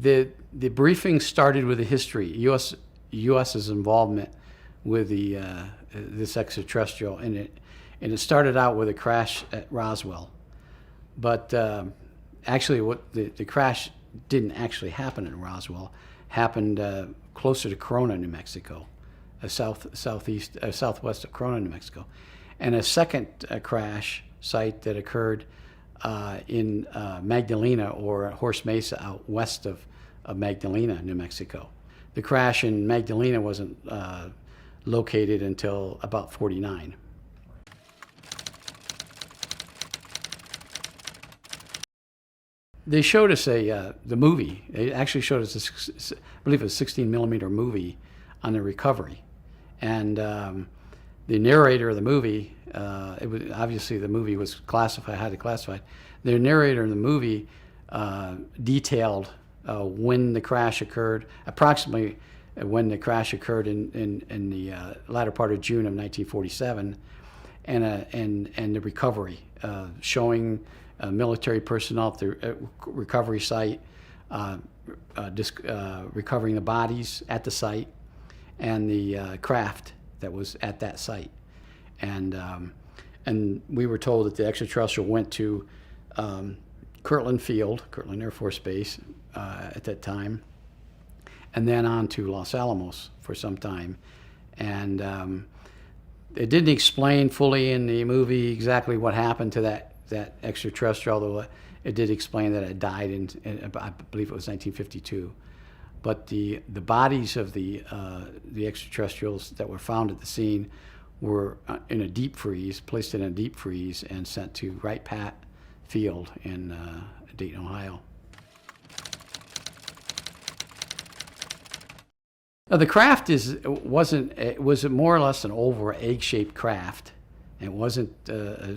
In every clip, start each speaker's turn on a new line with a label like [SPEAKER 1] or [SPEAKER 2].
[SPEAKER 1] the briefing started with the history, U.S.'s involvement with this extraterrestrial, and it started out with a crash at Roswell, but actually, what the crash didn't actually happen in Roswell. Happened closer to Corona, New Mexico, southwest of Corona, New Mexico, and a second crash site that occurred in Magdalena or Horse Mesa, out west of Magdalena, New Mexico. The crash in Magdalena wasn't located until about 49. They showed us the movie. They actually showed us, I believe, a 16 millimeter movie on the recovery, and the narrator of the movie. It was obviously the movie was classified, highly classified. The narrator in the movie detailed when the crash occurred, approximately when the crash occurred in the latter part of June of 1947, and the recovery, showing military personnel at the recovery site, recovering the bodies at the site, and the craft that was at that site. And we were told that the extraterrestrial went to Kirtland Field, Kirtland Air Force Base at that time, and then on to Los Alamos for some time. And it didn't explain fully in the movie exactly what happened to that extraterrestrial, although it did explain that it died in I believe it was 1952. But the bodies of the extraterrestrials that were found at the scene were in a deep freeze, placed in a deep freeze, and sent to Wright Pat Field in Dayton, Ohio. Now, the craft was more or less an oval or egg-shaped craft. It wasn't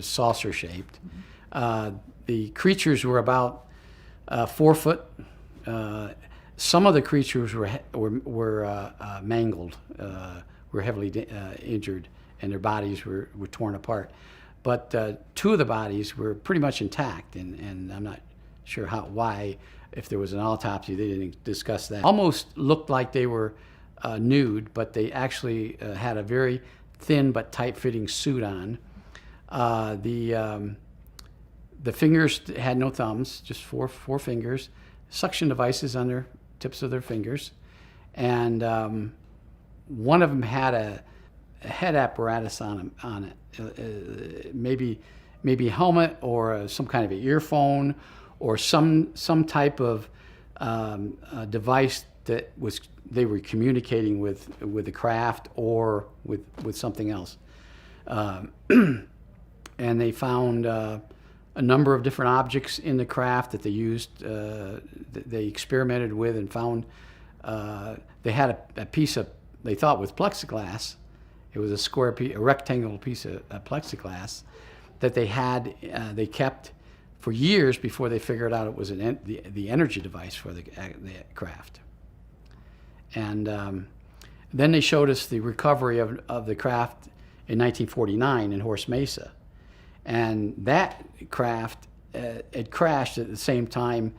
[SPEAKER 1] saucer-shaped. The creatures were about 4 foot. Some of the creatures were mangled, were heavily injured, and their bodies were torn apart. But 2 of the bodies were pretty much intact, and I'm not sure why. If there was an autopsy, they didn't discuss that. Almost looked like they were nude, but they actually had a very thin but tight-fitting suit on. The fingers had no thumbs, just four fingers, suction devices on their tips of their fingers, and one of them had a head apparatus on it, maybe a helmet or some kind of an earphone or some type of device that they were communicating with the craft or with something else. And they found a number of different objects in the craft that they used, that they experimented with, and found they had a piece of, they thought was plexiglass. It was a rectangular piece of plexiglass that they kept for years before they figured out it was the energy device for the craft. And then they showed us the recovery of the craft in 1949 in Horse Mesa. And that craft, it crashed at the same time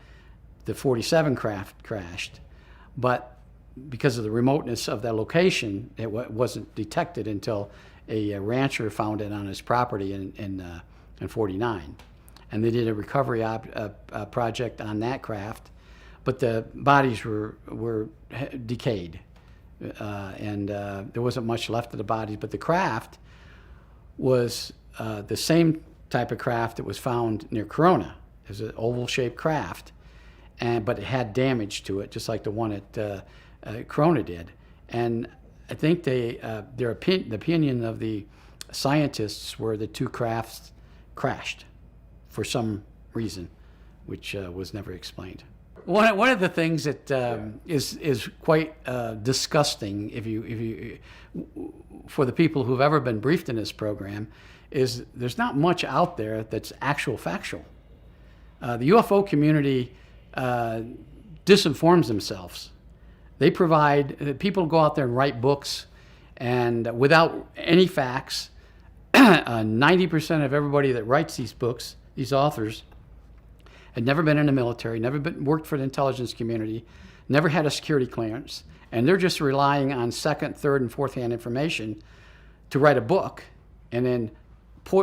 [SPEAKER 1] the 47 craft crashed. But because of the remoteness of that location, it wasn't detected until a rancher found it on his property in 49. And they did a recovery project on that craft, but the bodies were decayed, and there wasn't much left of the bodies. But the craft was the same type of craft that was found near Corona. It was an oval-shaped craft, but it had damage to it, just like the one at Corona did. And I think the opinion of the scientists were the 2 crafts crashed for some reason, which was never explained. One of the things that is quite disgusting, if you for the people who've ever been briefed in this program, is there's not much out there that's factual. The UFO community disinforms themselves. They people go out there and write books, and without any facts, 90% of everybody that writes these books, these authors, had never been in the military, worked for the intelligence community, never had a security clearance, and they're just relying on second, third, and fourth-hand information to write a book, and then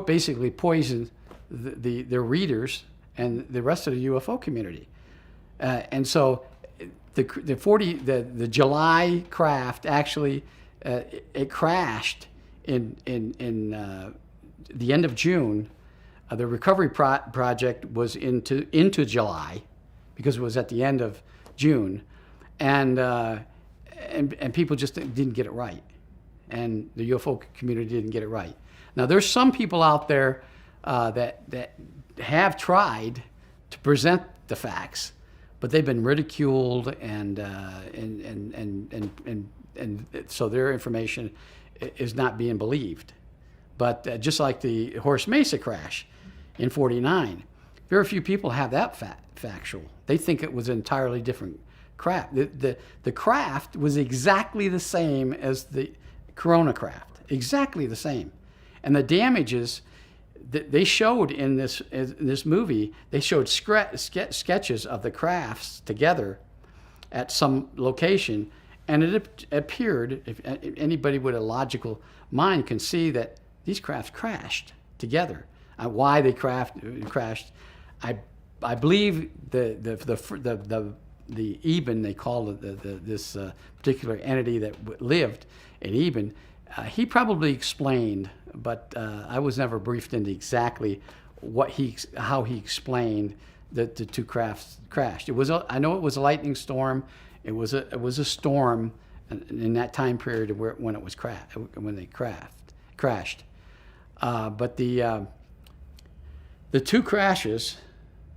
[SPEAKER 1] basically poison their readers and the rest of the UFO community. And so the July craft actually it crashed in the end of June. The recovery project was into July because it was at the end of June, and people just didn't get it right, and the UFO community didn't get it right. Now there's some people out there that have tried to present the facts, but they've been ridiculed, and so their information is not being believed. But just like the Horse Mesa crash in '49, very few people have that factual. They think it was an entirely different craft. The craft was exactly the same as the Corona craft, exactly the same. And the damages that they showed in this movie, they showed sketches of the crafts together at some location, and it appeared, if anybody with a logical mind can see, that these crafts crashed together. Why they crashed, I believe the Eben, they called this particular entity that lived in Eben. He probably explained, but I was never briefed into exactly how he explained that the two crafts crashed. I know it was a lightning storm. It was a storm in that time period when it was when they crashed. But the two crashes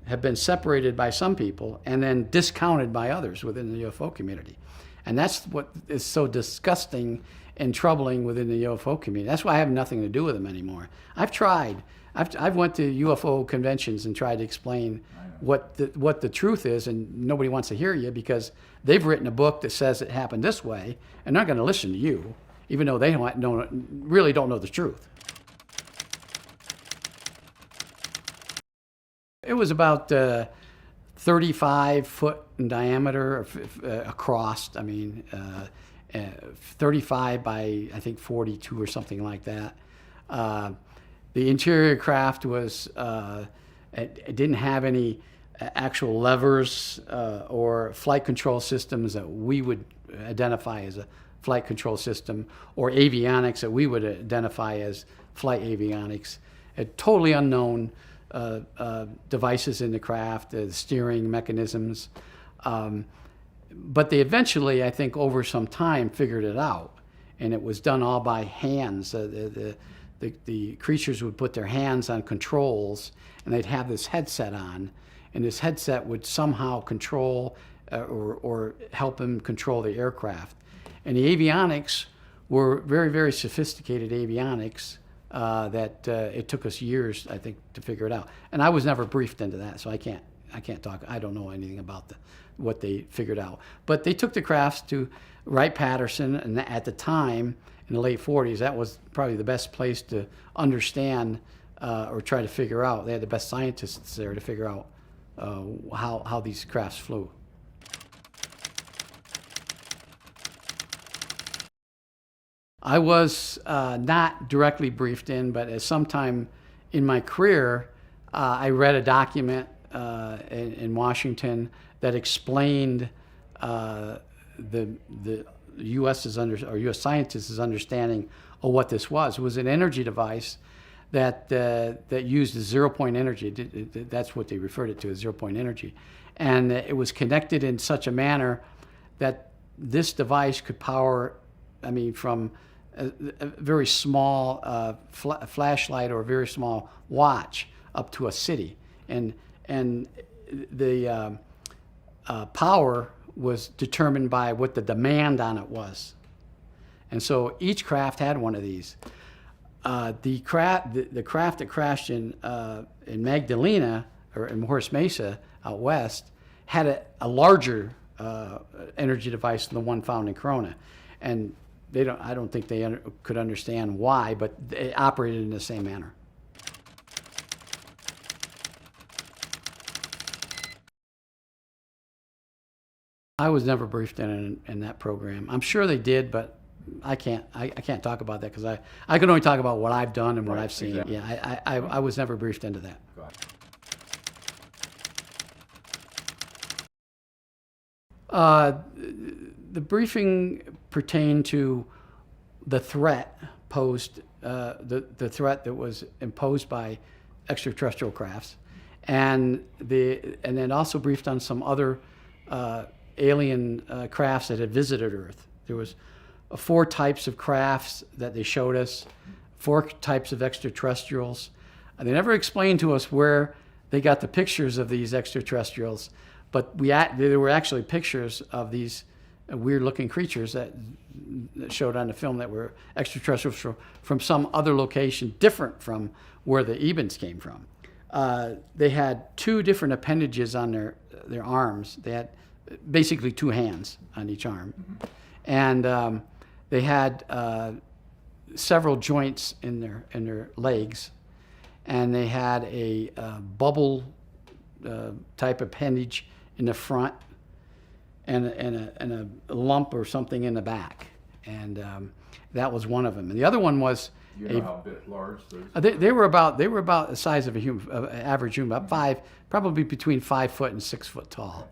[SPEAKER 1] have been separated by some people and then discounted by others within the UFO community, and that's what is so disgusting and troubling within the UFO community. That's why I have nothing to do with them anymore. I've tried. I've went to UFO conventions and tried to explain what the truth is, and nobody wants to hear you because they've written a book that says it happened this way, and they're not going to listen to you, even though they really don't know the truth. It was about 35 foot in diameter across. 35 by, I think, 42 or something like that. The interior craft was, it didn't have any actual levers or flight control systems that we would identify as a flight control system, or avionics that we would identify as flight avionics. Totally unknown devices in the craft, the steering mechanisms. But they eventually, I think, over some time, figured it out, and it was done all by hands. The creatures would put their hands on controls, and they'd have this headset on, and this headset would somehow control or help them control the aircraft. And the avionics were very, very sophisticated avionics that it took us years, I think, to figure it out. And I was never briefed into that, so I can't talk. I don't know anything about what they figured out. But they took the crafts to Wright-Patterson, and at the time, in the late 40s, that was probably the best place to understand or try to figure out. They had the best scientists there to figure out how these crafts flew. I was not directly briefed in, but at some time in my career, I read a document in Washington that explained the U.S. scientists' understanding of what this was. It was an energy device that used zero-point energy. That's what they referred it to, as zero-point energy. And it was connected in such a manner that this device could power, from a very small flashlight or a very small watch up to a city. And the power was determined by what the demand on it was. And so each craft had one of these. The craft that crashed in Magdalena, or in Horse Mesa out west, had a larger energy device than the one found in Corona. And I don't think they could understand why, but they operated in the same manner. I was never briefed in that program. I'm sure they did, but I can't talk about that because I can only talk about what I've done and what I've seen.
[SPEAKER 2] Exactly.
[SPEAKER 1] Yeah, I was never briefed into that. The briefing pertained to the threat posed, the threat that was imposed by extraterrestrial crafts, and then also briefed on some other alien crafts that had visited Earth. There was 4 types of crafts that they showed us, 4 types of extraterrestrials. And they never explained to us where they got the pictures of these extraterrestrials, but there were actually pictures of these weird-looking creatures that showed on the film that were extraterrestrials from some other location different from where the Ebens came from. They had 2 different appendages on their arms. They had basically 2 hands on each arm. And they had several joints in their legs, and they had a bubble type appendage in the front, and a lump or something in the back, and that was one of them. And the other one was
[SPEAKER 2] You know how large those?
[SPEAKER 1] they were about the size of a human, average human, about 5, probably between 5 foot and 6 foot tall.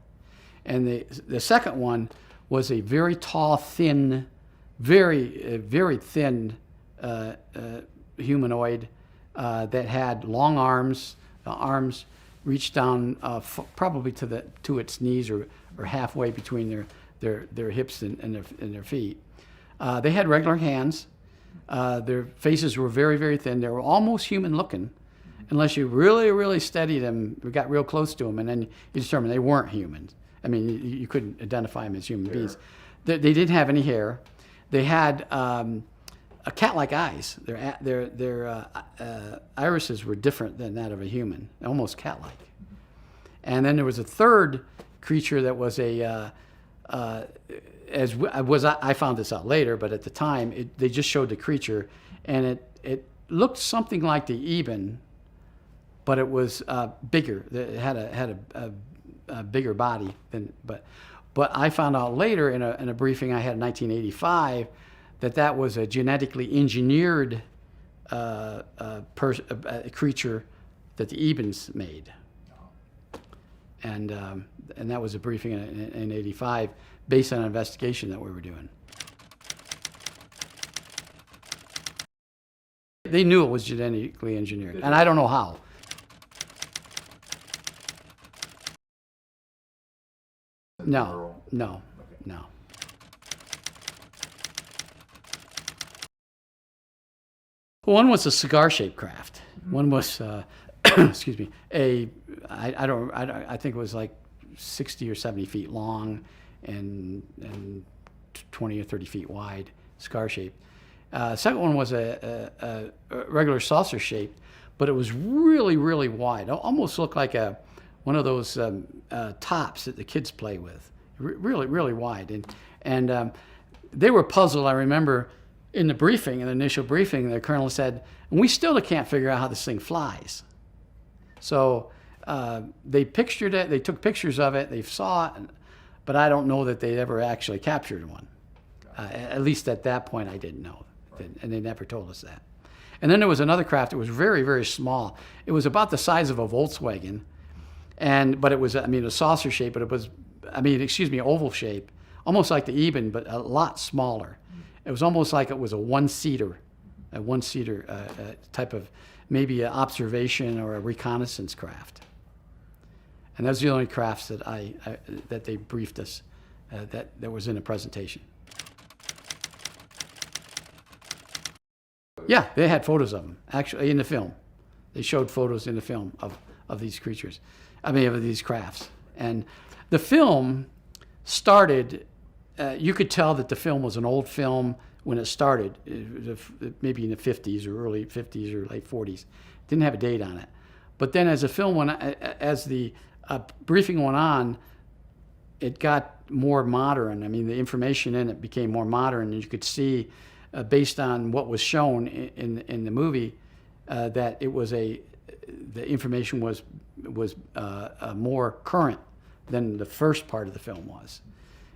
[SPEAKER 1] And the second one was a very tall, thin, very thin humanoid that had long arms. The arms reached down probably to its knees or halfway between their hips and their feet. They had regular hands. Their faces were very thin. They were almost human looking, unless you really studied them, got real close to them, and then you determined they weren't humans. I mean, you couldn't identify them as human beings. They didn't have any hair. They had cat-like eyes. Their irises were different than that of a human, almost cat-like. And then there was a third creature that was I found this out later, but at the time they just showed the creature, and it looked something like the Eben, but it was bigger. It had a bigger body than, but I found out later in a briefing I had in 1985 that was a genetically engineered creature that the Ebens made, and that was a briefing in 85 based on an investigation that we were doing. They knew it was genetically engineered, and I don't know how. No. One was a cigar-shaped craft. One was, excuse me, I think it was like 60 or 70 feet long and 20 or 30 feet wide, cigar-shaped. Second one was a regular saucer-shaped, but it was really wide. It almost looked like one of those tops that the kids play with, really wide. And they were puzzled. I remember in the briefing, in the initial briefing, the colonel said, we still can't figure out how this thing flies. So they pictured it, they took pictures of it, they saw it, but I don't know that they ever actually captured one. At least at that point I didn't know, and they never told us that. And then there was another craft that was very small. It was about the size of a Volkswagen, but it was, a saucer shape, but it was, oval shape, almost like the Eben, but a lot smaller. It was almost like it was a one-seater type of, maybe an observation or a reconnaissance craft. And those are the only crafts that that they briefed us that was in the presentation. Yeah, they had photos of them, actually, in the film. They showed photos in the film of these creatures, of these crafts. And the film started, you could tell that the film was an old film when it started, maybe in the 50s or early 50s or late 40s. Didn't have a date on it. But then as the briefing went on, it got more modern. The information in it became more modern, and you could see, based on what was shown in the movie, that it was the information was more current than the first part of the film was.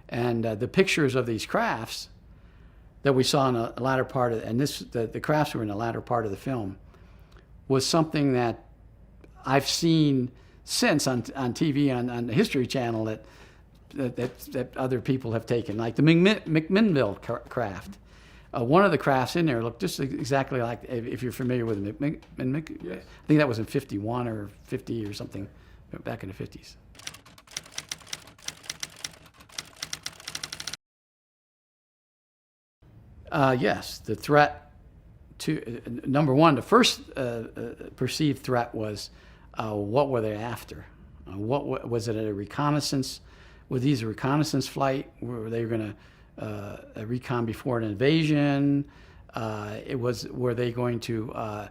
[SPEAKER 1] And the pictures of these crafts that we saw in the latter part of, and the crafts were in the latter part of the film, was something that I've seen since on TV on the History Channel that other people have taken, like the McMinnville craft. One of the crafts in there looked just exactly like, if you're familiar with yes. I think that was in 51 or 50 or something, back in the 50s. Yes, the threat to, number one, the first perceived threat was, what were they after? What was it, a reconnaissance? Were these a reconnaissance flight? Were they going to recon before an invasion? Were they going to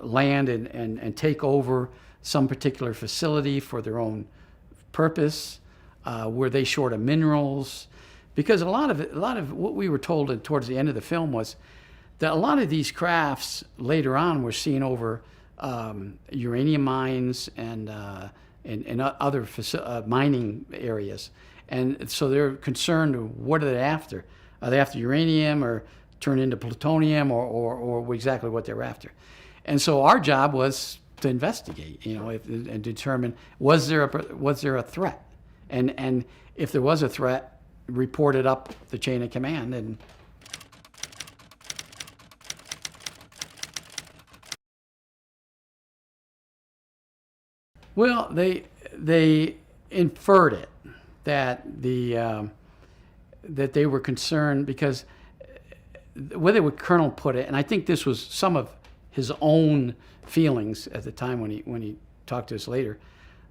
[SPEAKER 1] land and take over some particular facility for their own purpose? Were they short of minerals? Because a lot of what we were told towards the end of the film was that a lot of these crafts later on were seen over uranium mines and other mining areas. And so they're concerned, what are they after? Are they after uranium or turn into plutonium or exactly what they're after? And so our job was to investigate, and determine, was there a threat? And if there was a threat, report it up the chain of command. And well, they inferred it, that that they were concerned, because the way the Colonel put it, and I think this was some of his own feelings at the time when he talked to us later,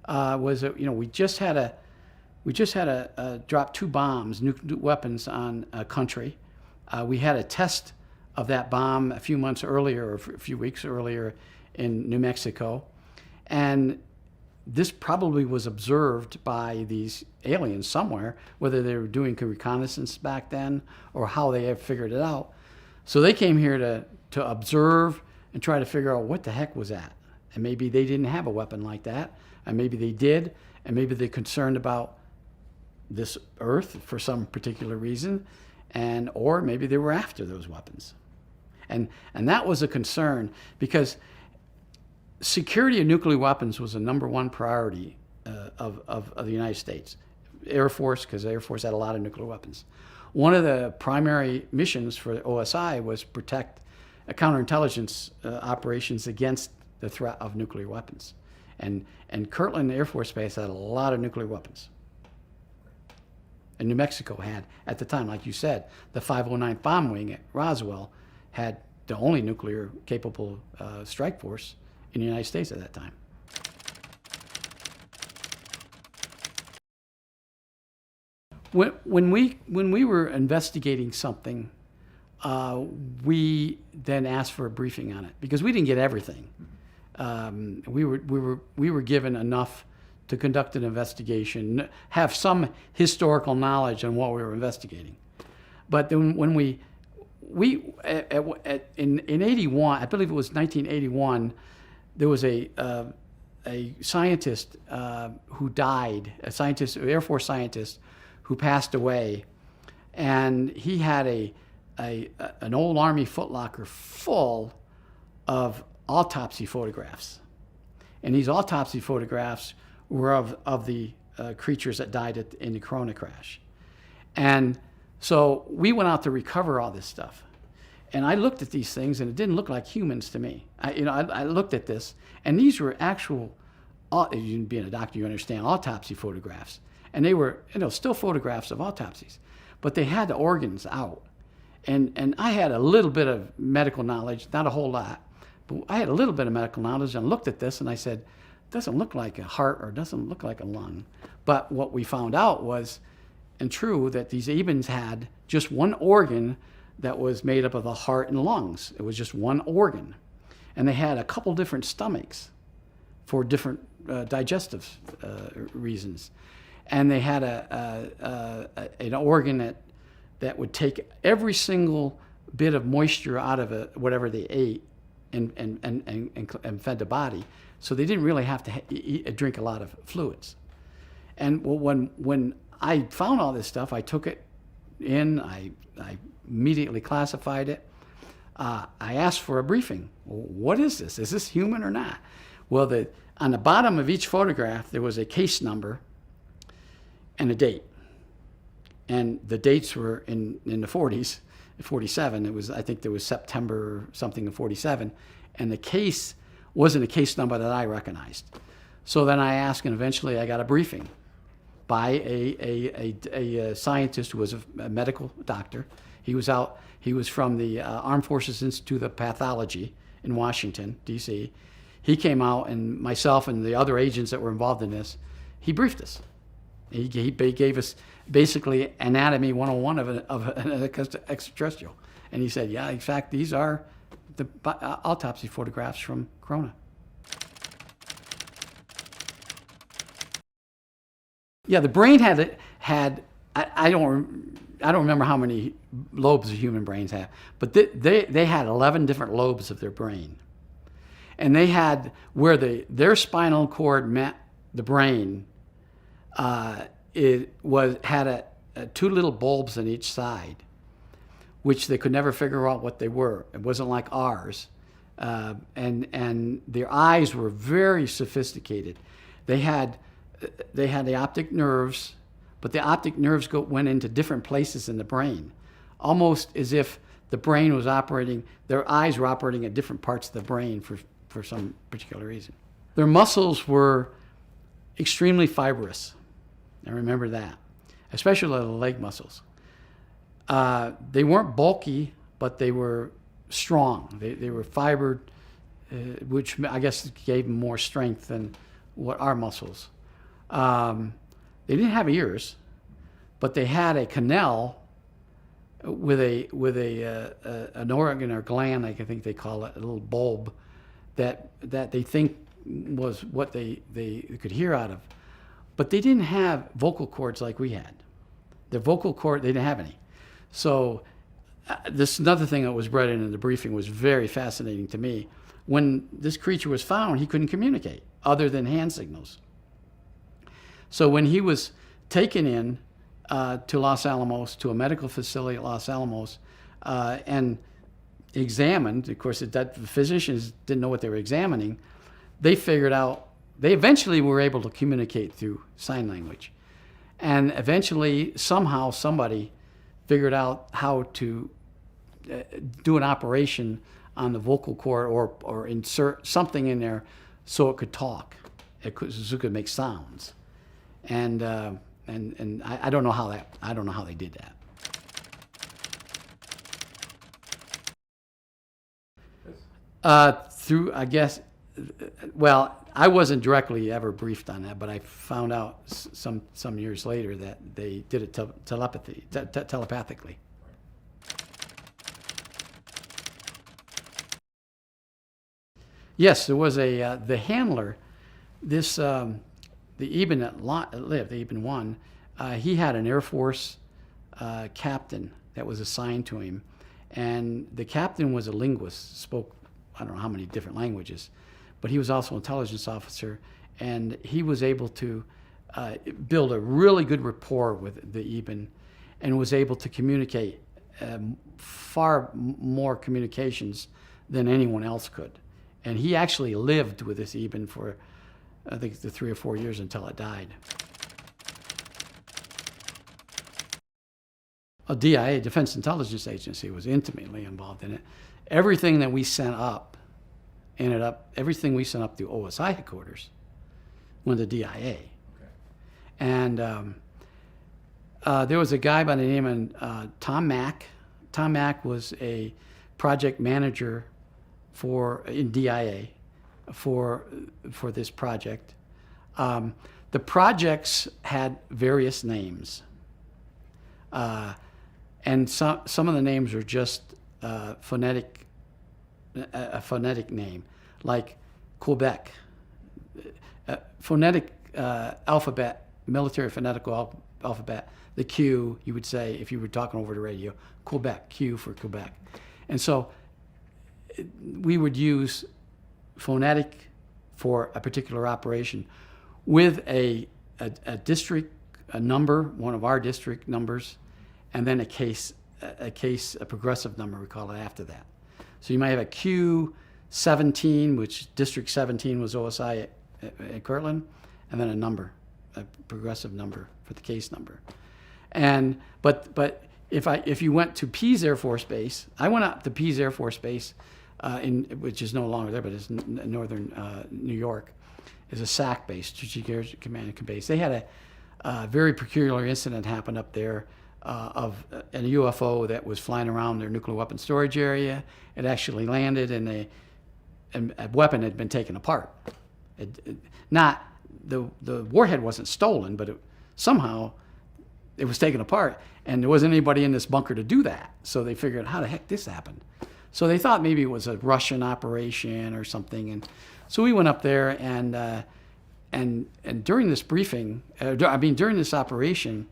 [SPEAKER 1] was that we just had a drop 2 bombs, nuclear weapons, on a country. We had a test of that bomb a few months earlier, or a few weeks earlier, in New Mexico, and this probably was observed by these aliens somewhere, whether they were doing reconnaissance back then or how they have figured it out. So they came here to observe and try to figure out what the heck was that. And maybe they didn't have a weapon like that, and maybe they did, and maybe they're concerned about this Earth for some particular reason, or maybe they were after those weapons. And that was a concern, because security of nuclear weapons was the #1 priority of the United States. Air Force, because the Air Force had a lot of nuclear weapons. One of the primary missions for OSI was protect counterintelligence operations against the threat of nuclear weapons. And Kirtland Air Force Base had a lot of nuclear weapons. And New Mexico had, at the time, like you said, the 509th Bomb Wing at Roswell had the only nuclear capable strike force in the United States at that time. When we were investigating something, we then asked for a briefing on it, because we didn't get everything. We were given enough to conduct an investigation, have some historical knowledge on what we were investigating. But then when in 81, I believe it was 1981, there was a scientist who died, an Air Force scientist who passed away, and he had an old Army footlocker full of autopsy photographs. And these autopsy photographs were of the creatures that died in the Corona crash. And so we went out to recover all this stuff. And I looked at these things, and it didn't look like humans to me. I looked at this, and these were actual, you being a doctor, you understand, autopsy photographs. And they were, still photographs of autopsies. But they had the organs out. And I had a little bit of medical knowledge, not a whole lot, but I had a little bit of medical knowledge, and looked at this, and I said, doesn't look like a heart or doesn't look like a lung. But what we found out was, and true, that these Ebens had just one organ that was made up of the heart and lungs. It was just one organ. And they had a couple different stomachs for different digestive reasons. And they had an organ that would take every single bit of moisture out of whatever they ate and fed the body. So they didn't really have to drink a lot of fluids. And when I found all this stuff. I took it in. I immediately classified it. I asked for a briefing. What is this? Is this human or not? Well, on the bottom of each photograph, there was a case number and a date. And the dates were in the 40s, 47. It was, I think there was September something of 47. And the case wasn't a case number that I recognized. So then I asked, and eventually I got a briefing by a scientist who was a medical doctor. He was from the Armed Forces Institute of Pathology in Washington, D.C. He came out, and myself and the other agents that were involved in this, he briefed us. He gave us basically anatomy 101 of an extraterrestrial. And he said, yeah, in fact, these are the autopsy photographs from Corona. Yeah, the brain had I don't remember how many lobes the human brains have, but they had 11 different lobes of their brain. And they had, where their spinal cord met the brain, had two little bulbs on each side, which they could never figure out what they were. It wasn't like ours. And their eyes were very sophisticated. They had the optic nerves, but the optic nerves went into different places in the brain, almost as if the brain was operating, their eyes were operating at different parts of the brain for some particular reason. Their muscles were extremely fibrous. I remember that, especially the leg muscles. They weren't bulky, but they were strong. They were fibered, which I guess gave them more strength than what our muscles. They didn't have ears, but they had a canal with an organ or gland, I think they call it, a little bulb that they think was what they could hear out of. But they didn't have vocal cords like we had. Their vocal cord, they didn't have any. So this another thing that was brought in the briefing was very fascinating to me. When this creature was found, he couldn't communicate other than hand signals. So when he was taken in to Los Alamos, to a medical facility at Los Alamos, and examined, of course, the physicians didn't know what they were examining, they eventually were able to communicate through sign language. And eventually, somehow, somebody figured out how to do an operation on the vocal cord or insert something in there so it could talk, so it could make sounds. And I don't know how they did that. Through, I guess, well, I wasn't directly ever briefed on that, but I found out some years later that they did it telepathically. Yes, there was the handler, the Eben that lived, the Eben 1, he had an Air Force captain that was assigned to him. And the captain was a linguist, spoke I don't know how many different languages, but he was also an intelligence officer, and he was able to build a really good rapport with the Eben and was able to communicate far more communications than anyone else could. And he actually lived with this Eben for, I think, the 3 or 4 years until it died. A DIA, Defense Intelligence Agency, was intimately involved in it. Everything that we sent up everything we sent up to OSI headquarters went to DIA. Okay. And there was a guy by the name of Tom Mack. Tom Mack was a project manager in DIA for this project. The projects had various names. And some of the names were just a phonetic name, like Quebec. Phonetic alphabet, military phonetical alphabet. The Q, you would say, if you were talking over the radio, Quebec, Q for Quebec. And so we would use phonetic for a particular operation with a district a number, one of our district numbers, and then a progressive number, we call it, after that. So you might have a Q17, which District 17 was OSI at Kirtland, and then a number, a progressive number for the case number. And but if you went to Pease Air Force Base, I went up to Pease Air Force Base, which is no longer there, but it's in northern New York, is a SAC base, Strategic Air Command Base. They had a very peculiar incident happen up there of a UFO that was flying around their nuclear weapon storage area. It actually landed, and a weapon had been taken apart. The warhead wasn't stolen, but somehow it was taken apart, and there wasn't anybody in this bunker to do that. So they figured, how the heck this happened? So they thought maybe it was a Russian operation or something, and so we went up there, and during this briefing, during this operation,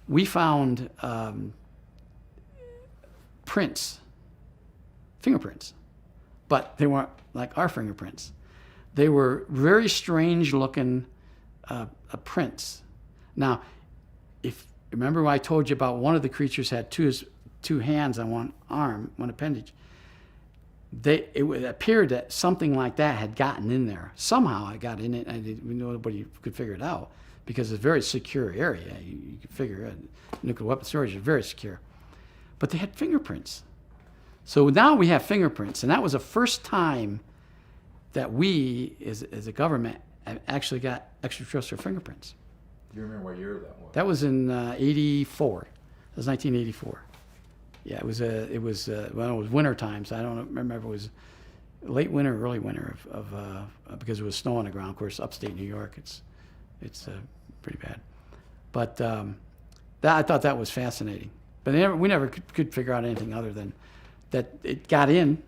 [SPEAKER 1] we found fingerprints, but they weren't like our fingerprints. They were very strange looking prints. Now, if remember when I told you about one of the creatures had two hands on one arm, one appendage, it appeared that something like that had gotten in there. Somehow it got in it, and nobody could figure it out because it's a very secure area. You can figure it. Nuclear weapon storage is very secure. But they had fingerprints. So now we have fingerprints, and that was the first time that we, as a government, actually got extraterrestrial fingerprints.
[SPEAKER 2] Do you remember what year that was?
[SPEAKER 1] That was in '84. That was 1984. Yeah, it was winter time, so I don't remember if it was late winter or early winter because it was snow on the ground. Of course, upstate New York, it's pretty bad. But I thought that was fascinating. But we never could figure out anything other than that it got in,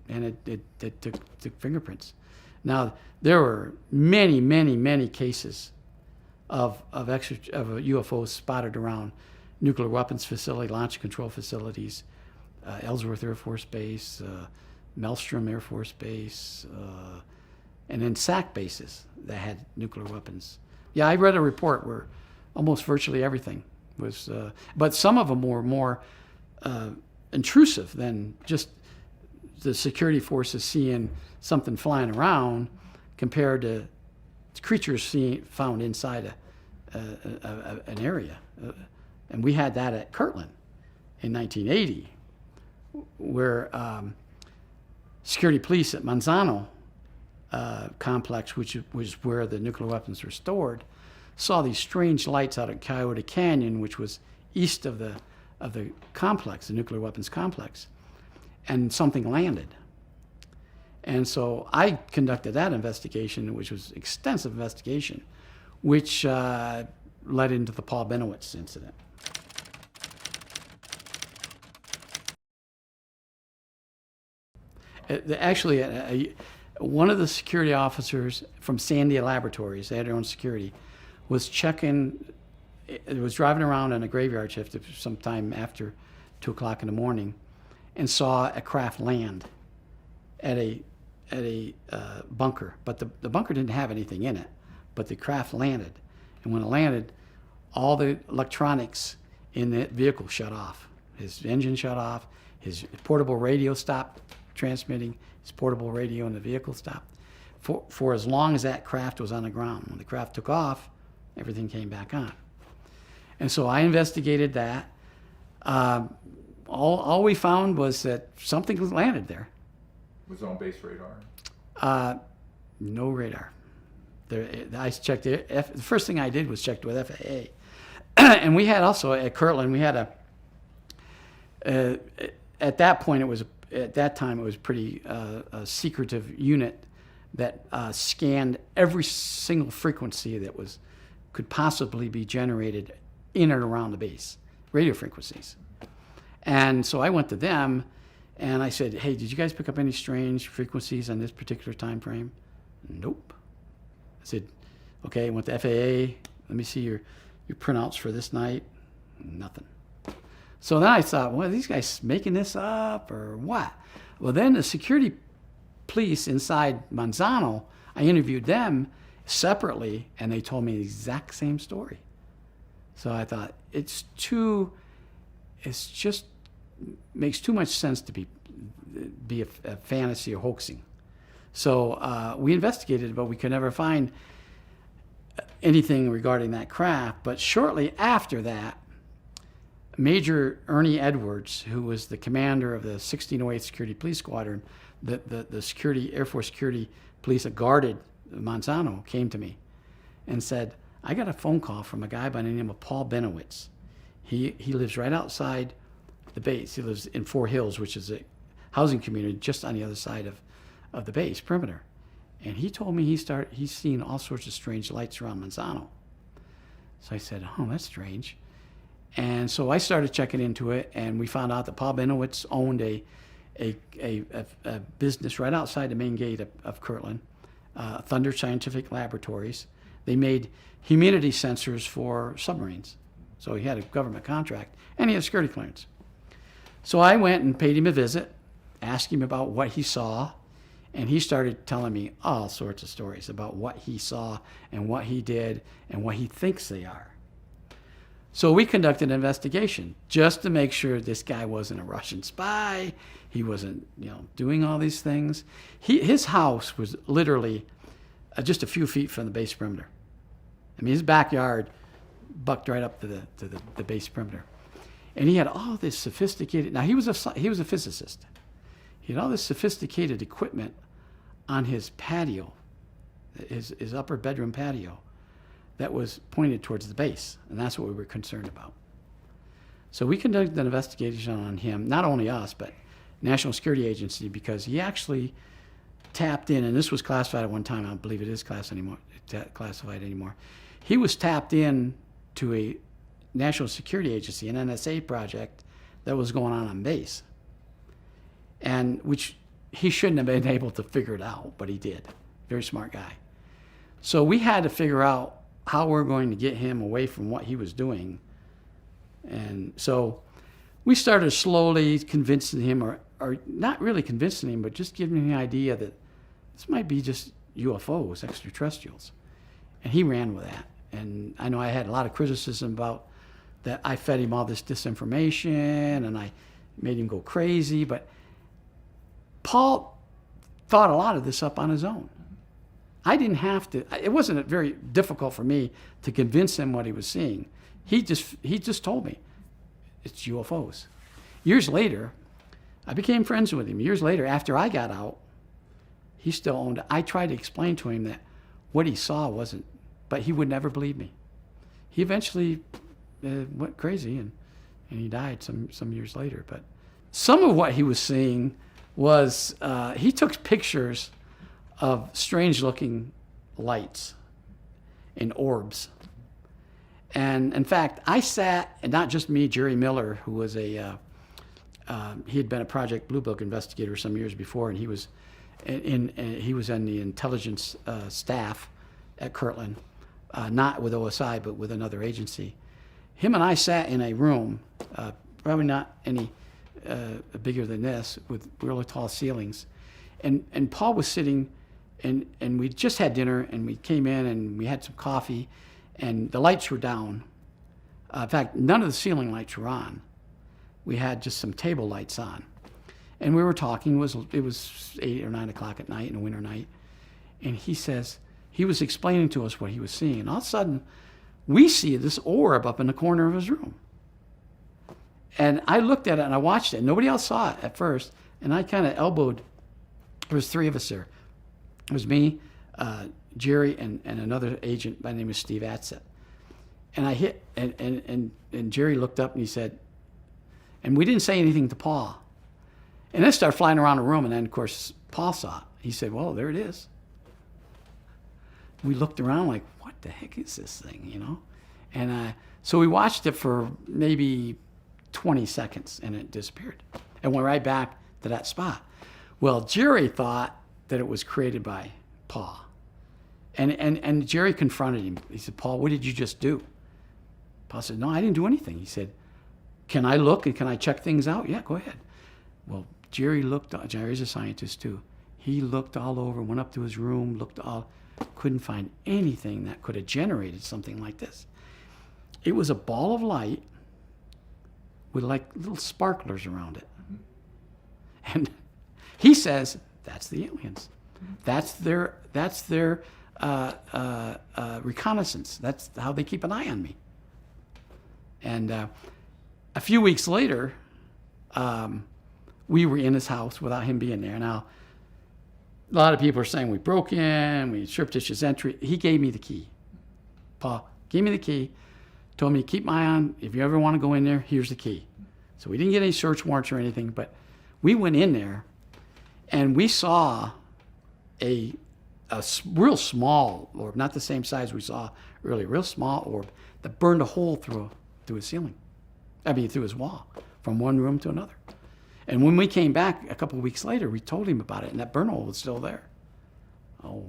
[SPEAKER 1] and it took fingerprints. Now there were many cases of UFOs spotted around nuclear weapons facility, launch control facilities, Ellsworth Air Force Base, Maelstrom Air Force Base, and then SAC bases that had nuclear weapons. Yeah, I read a report where almost virtually everything was, but some of them were more intrusive than just the security forces seeing something flying around compared to creatures found inside an area. And we had that at Kirtland in 1980, where security police at Manzano complex, which was where the nuclear weapons were stored, saw these strange lights out at Coyote Canyon, which was east of the complex, the nuclear weapons complex, and something landed. And so I conducted that investigation, which was extensive investigation, which led into the Paul Benowitz incident. Actually, one of the security officers from Sandia Laboratories, they had their own security, was driving around on a graveyard shift sometime after 2 o'clock in the morning, and saw a craft land at a bunker. But the bunker didn't have anything in it, but the craft landed. And when it landed, all the electronics in the vehicle shut off. His engine shut off, his portable radio stopped transmitting, his portable radio in the vehicle stopped for as long as that craft was on the ground. When the craft took off, everything came back on. And so I investigated that. All we found was that something was landed there.
[SPEAKER 2] Was it on base radar?
[SPEAKER 1] No radar. I checked it. The first thing I did was checked with FAA. And we had also at Kirtland, we had at that time it was pretty a secretive unit that scanned every single frequency that could possibly be generated in and around the base, radio frequencies. And so I went to them and I said, hey, did you guys pick up any strange frequencies on this particular time frame? Nope. I said, okay, I went to FAA, let me see your printouts for this night. Nothing. So then I thought, well, are these guys making this up or what? Well, then the security police inside Manzano, I interviewed them, separately, and they told me the exact same story. So I thought, it's just makes too much sense to be a fantasy or hoaxing. So we investigated, but we could never find anything regarding that craft. But shortly after that, Major Ernie Edwards, who was the commander of the 1608th Security Police Squadron, the security, Air Force security police that guarded Monsanto, came to me and said, I got a phone call from a guy by the name of Paul Benowitz. He lives right outside the base. He lives in Four Hills, which is a housing community just on the other side of the base perimeter. And he told me he's seen all sorts of strange lights around Monsanto. So I said, oh, that's strange. And so I started checking into it, and we found out that Paul Benowitz owned a business right outside the main gate of Kirtland, Thunder Scientific Laboratories. They made humidity sensors for submarines. So he had a government contract, and he had security clearance. So I went and paid him a visit, asked him about what he saw, and he started telling me all sorts of stories about what he saw and what he did and what he thinks they are. So we conducted an investigation just to make sure this guy wasn't a Russian spy. He wasn't, doing all these things. His house was literally just a few feet from the base perimeter. I mean, his backyard bucked right up to the base perimeter, and he had all this sophisticated. Now he was a physicist. He had all this sophisticated equipment on his patio, his upper bedroom patio, that was pointed towards the base, and that's what we were concerned about. So we conducted an investigation on him, not only us, but National Security Agency, because he actually tapped in, and this was classified at one time. I don't believe it is classified anymore. He was tapped in to a National Security Agency, an NSA project that was going on base, and which he shouldn't have been able to figure it out, but he did. Very smart guy. So we had to figure out how we're going to get him away from what he was doing. And so we started slowly convincing him, or not really convincing him, but just giving him the idea that this might be just UFOs, extraterrestrials. And he ran with that. And I know I had a lot of criticism about that. I fed him all this disinformation and I made him go crazy, but Paul thought a lot of this up on his own. I didn't have to. It wasn't very difficult for me to convince him what he was seeing. He just told me it's UFOs. Years later, I became friends with him. Years later, after I got out, he still owned it. I tried to explain to him that what he saw wasn't, but he would never believe me. He eventually went crazy and he died some years later. But some of what he was seeing was he took pictures of strange-looking lights and orbs. And in fact, I sat, and not just me, Jerry Miller, who was he had been a Project Blue Book investigator some years before, and he was in the intelligence staff at Kirtland, not with OSI, but with another agency. Him and I sat in a room, probably not any bigger than this, with really tall ceilings. And Paul was sitting, and we just had dinner, and we came in and we had some coffee, and the lights were down. In fact, none of the ceiling lights were on. We had just some table lights on. And we were talking. It was 8 or 9 o'clock at night in a winter night. And he says, he was explaining to us what he was seeing. And all of a sudden, we see this orb up in the corner of his room. And I looked at it and I watched it. Nobody else saw it at first. And I kind of elbowed. There was 3 of us there. It was me, Jerry, and another agent by the name of Steve Atzett. And I hit, and Jerry looked up and he said, and we didn't say anything to Paul. And then it started flying around the room, and then, of course, Paul saw it. He said, well, there it is. We looked around like, what the heck is this thing, And so we watched it for maybe 20 seconds, and it disappeared. And went right back to that spot. Well, Jerry thought that it was created by Paul. And Jerry confronted him. He said, Paul, what did you just do? Paul said, no, I didn't do anything. He said, can I look and can I check things out? Yeah, go ahead. Well, Jerry's a scientist too. He looked all over, went up to his room, looked all, couldn't find anything that could have generated something like this. It was a ball of light with like little sparklers around it. And he says, that's the aliens. That's their reconnaissance. That's how they keep an eye on me. And a few weeks later, we were in his house without him being there. Now, a lot of people are saying we broke in, we surreptitious entry. He gave me the key. Paul gave me the key, told me to keep my eye on, if you ever want to go in there, here's the key. So we didn't get any search warrants or anything, but we went in there and we saw a real small orb, not the same size we saw earlier, real small orb that burned a hole through his ceiling. I mean, through his wall, from one room to another. And when we came back a couple of weeks later, we told him about it, and that burn hole was still there. Oh.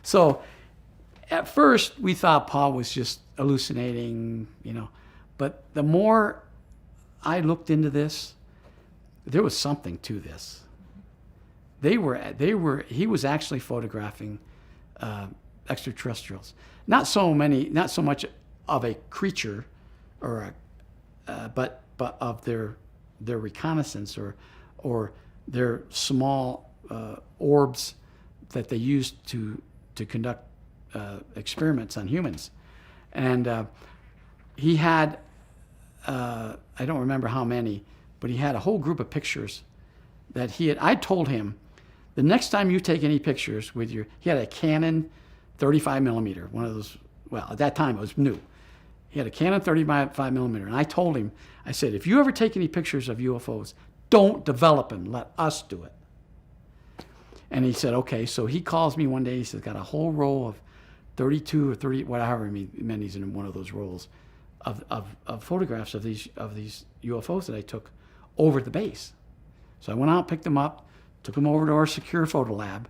[SPEAKER 1] So at first, we thought Paul was just hallucinating, you know. But the more I looked into this, there was something to this. He was actually photographing extraterrestrials. Not so much of a creature, or but of their reconnaissance or their small orbs that they used to conduct experiments on humans. And he had, I don't remember how many, but he had a whole group of pictures that I told him, the next time you take any pictures with he had a Canon 35 millimeter, one of those, well, at that time it was new. He had a Canon 35 millimeter, and I told him, I said, if you ever take any pictures of UFOs, don't develop them, let us do it. And he said, okay. So he calls me one day, he says, got a whole roll of 32 or 30, whatever many's in one of those rolls of photographs of these UFOs that I took over at the base. So I went out, picked them up, took them over to our secure photo lab,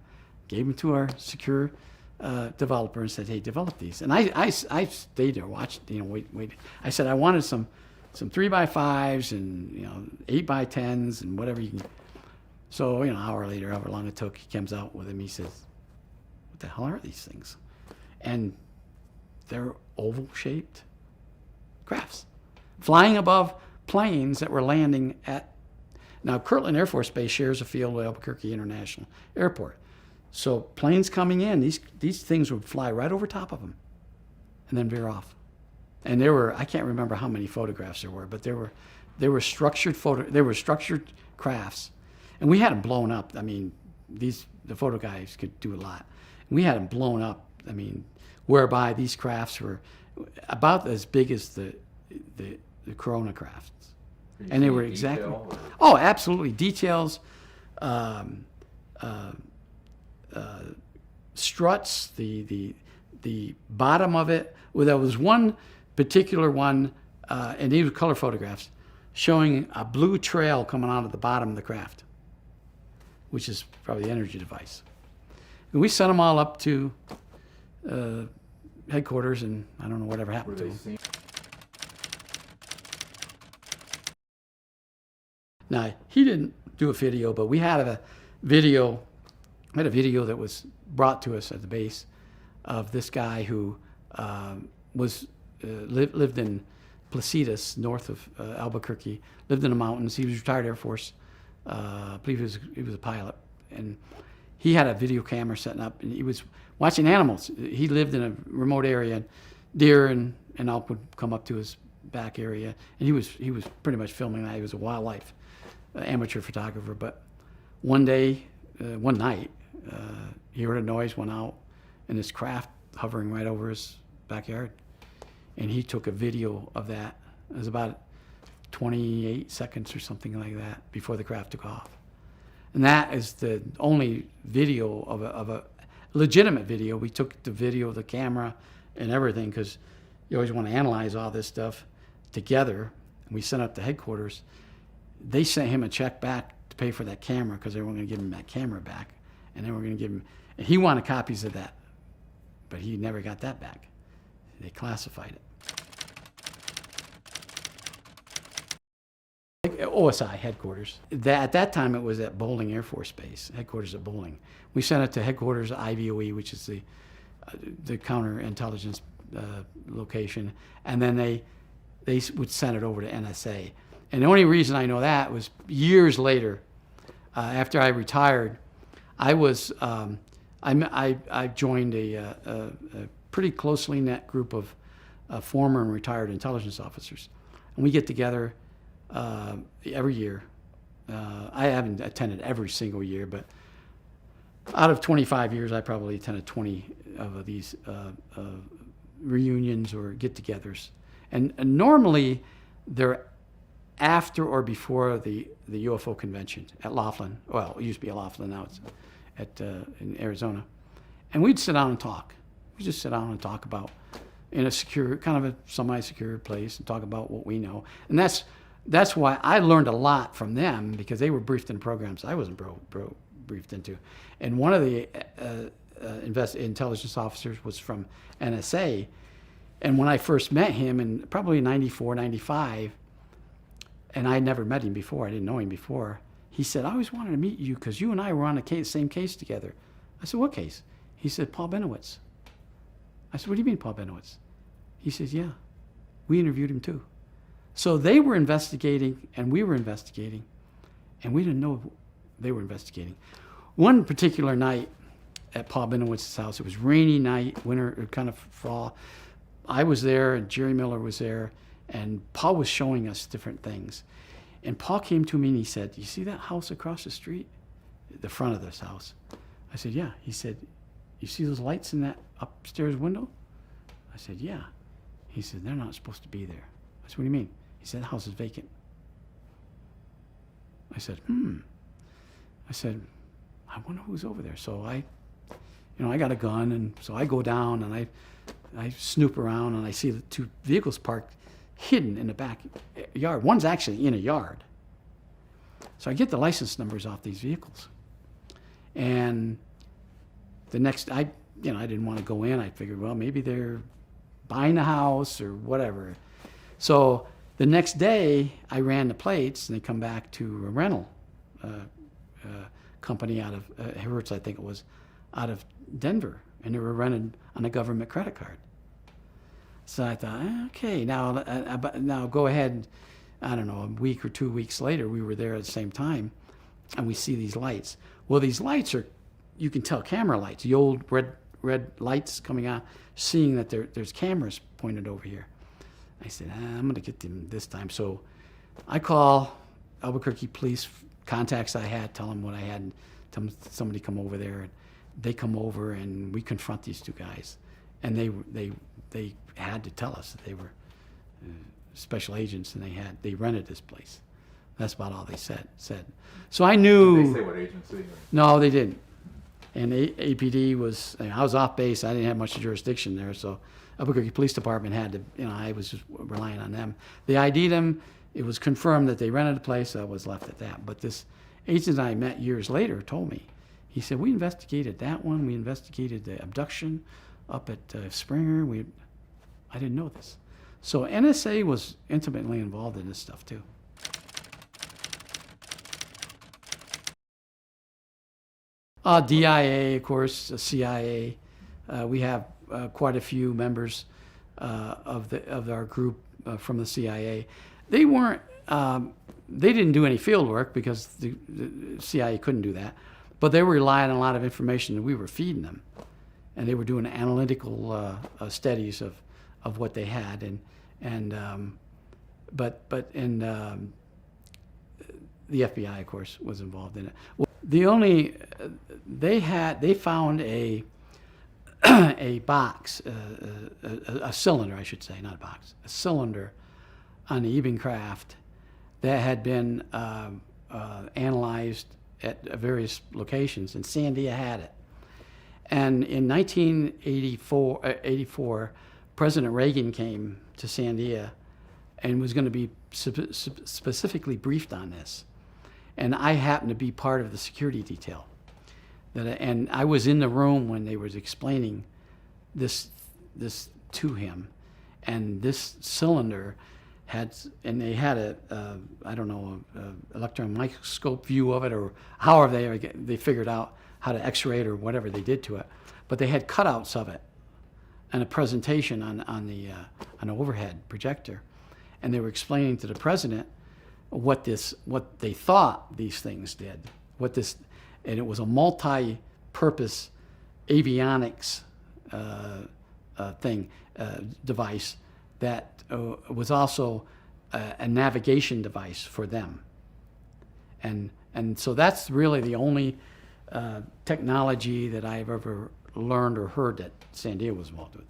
[SPEAKER 1] gave them to our secure developer, and said, hey, develop these. And I stayed there, watched, wait. I said I wanted some 3x5s and 8x10s and whatever you can. So an hour later, however long it took, he comes out with them. He says, what the hell are these things? And they're oval-shaped crafts flying above planes that were landing at. Now, Kirtland Air Force Base shares a field with Albuquerque International Airport. So planes coming in, these things would fly right over top of them and then veer off. And there were, I can't remember how many photographs there were, but they were structured crafts. And we had them blown up. I mean, the photo guys could do a lot. And we had them blown up, I mean, whereby these crafts were about as big as the Corona crafts. And they were exactly, oh, absolutely, details, struts, the bottom of it. Well, there was one particular one, and these were color photographs, showing a blue trail coming out of the bottom of the craft, which is probably the energy device. And we sent them all up to headquarters, and I don't know whatever happened to them. Now, he didn't do a video, but we had a video that was brought to us at the base of this guy who lived in Placitas, north of Albuquerque, lived in the mountains. He was retired Air Force. I believe he was a pilot. And he had a video camera setting up, and he was watching animals. He lived in a remote area, and deer and elk would come up to his back area. And he was pretty much filming that. He was a wildlife amateur photographer. But one night, he heard a noise, went out, and this craft hovering right over his backyard. And he took a video of that. It was about 28 seconds or something like that before the craft took off. And that is the only video of a legitimate video. We took the video, the camera, and everything, because you always want to analyze all this stuff together. And we sent up to headquarters. They sent him a check back to pay for that camera, because they weren't going to give him that camera back. And they were going to give him, and he wanted copies of that, but he never got that back. They classified it. OSI headquarters. At that time, it was at Bolling Air Force Base, headquarters at Bolling. We sent it to headquarters at IVOE, which is the counterintelligence location, and then they would send it over to NSA. And the only reason I know that was years later, after I retired, I joined a pretty closely knit group of former and retired intelligence officers, and we get together every year. I haven't attended every single year, but out of 25 years, I probably attended 20 of these reunions or get-togethers. And normally, they're after or before the UFO convention at Laughlin. Well, it used to be at Laughlin, now it's in Arizona. And we'd sit down and talk. We just sit down and talk about, in a secure, kind of a semi-secure place, and talk about what we know. And that's why I learned a lot from them, because they were briefed in programs I wasn't briefed into. And one of the intelligence officers was from NSA. And when I first met him in probably 94, 95, and I had never met him before, I didn't know him before, he said, I always wanted to meet you because you and I were on the same case together. I said, what case? He said, Paul Benowitz. I said, what do you mean, Paul Benowitz? He says, yeah, we interviewed him too. So they were investigating, and we were investigating, and we didn't know they were investigating. One particular night at Paul Benowitz's house, it was rainy night, winter, kind of fall. I was there, and Jerry Miller was there, and Paul was showing us different things. And Paul came to me and he said, you see that house across the street? The front of this house. I said, yeah. He said, you see those lights in that upstairs window? I said, yeah. He said, they're not supposed to be there. I said, what do you mean? He said, the house is vacant. I said, I said, I wonder who's over there. So I got a gun, and so I go down and I snoop around, and I see the two vehicles parked hidden in the backyard. One's actually in a yard. So I get the license numbers off these vehicles. And the next, I didn't want to go in. I figured, well, maybe they're buying a house or whatever. So the next day, I ran the plates, and they come back to a rental company out of Hertz, I think it was, out of Denver, and they were rented on a government credit card. So I thought, okay, now go ahead. I don't know, a week or 2 weeks later, we were there at the same time, and we see these lights. Well, these lights are, you can tell, camera lights, the old red lights coming out, seeing that there's cameras pointed over here. I said, I'm going to get them this time. So I call Albuquerque police contacts I had, tell them what I had, and tell them somebody come over there. And they come over, and we confront these two guys. And they had to tell us that they were special agents, and they rented this place. That's about all they said. So I knew.
[SPEAKER 2] Did they say what agency? Or?
[SPEAKER 1] No, they didn't. And APD was, I was off base. I didn't have much jurisdiction there, so Albuquerque Police Department had to, I was just relying on them. They ID'd them. It was confirmed that they rented the place. So I was left at that. But this agent I met years later told me, he said, we investigated that one. We investigated the abduction up at Springer. I didn't know this. So NSA was intimately involved in this stuff too. DIA, of course, CIA. We have quite a few members of our group from the CIA. They weren't. They didn't do any field work because the CIA couldn't do that, but they were relying on a lot of information that we were feeding them, and they were doing analytical studies of what they had, but the FBI, of course, was involved in it. They found a box, a cylinder, I should say, not a box, a cylinder on the Eben craft that had been analyzed at various locations, and Sandia had it. And in 1984, President Reagan came to Sandia and was going to be specifically briefed on this. And I happened to be part of the security detail. And I was in the room when they was explaining this to him. And this cylinder and they had I don't know, a electron microscope view of it, or however they figured out how to X-ray it or whatever they did to it. But they had cutouts of it and a presentation on an overhead projector, and they were explaining to the president what they thought these things did, and it was a multi-purpose avionics device that was also a navigation device for them, and so that's really the only technology that I've ever learned or heard that San Diego was involved with.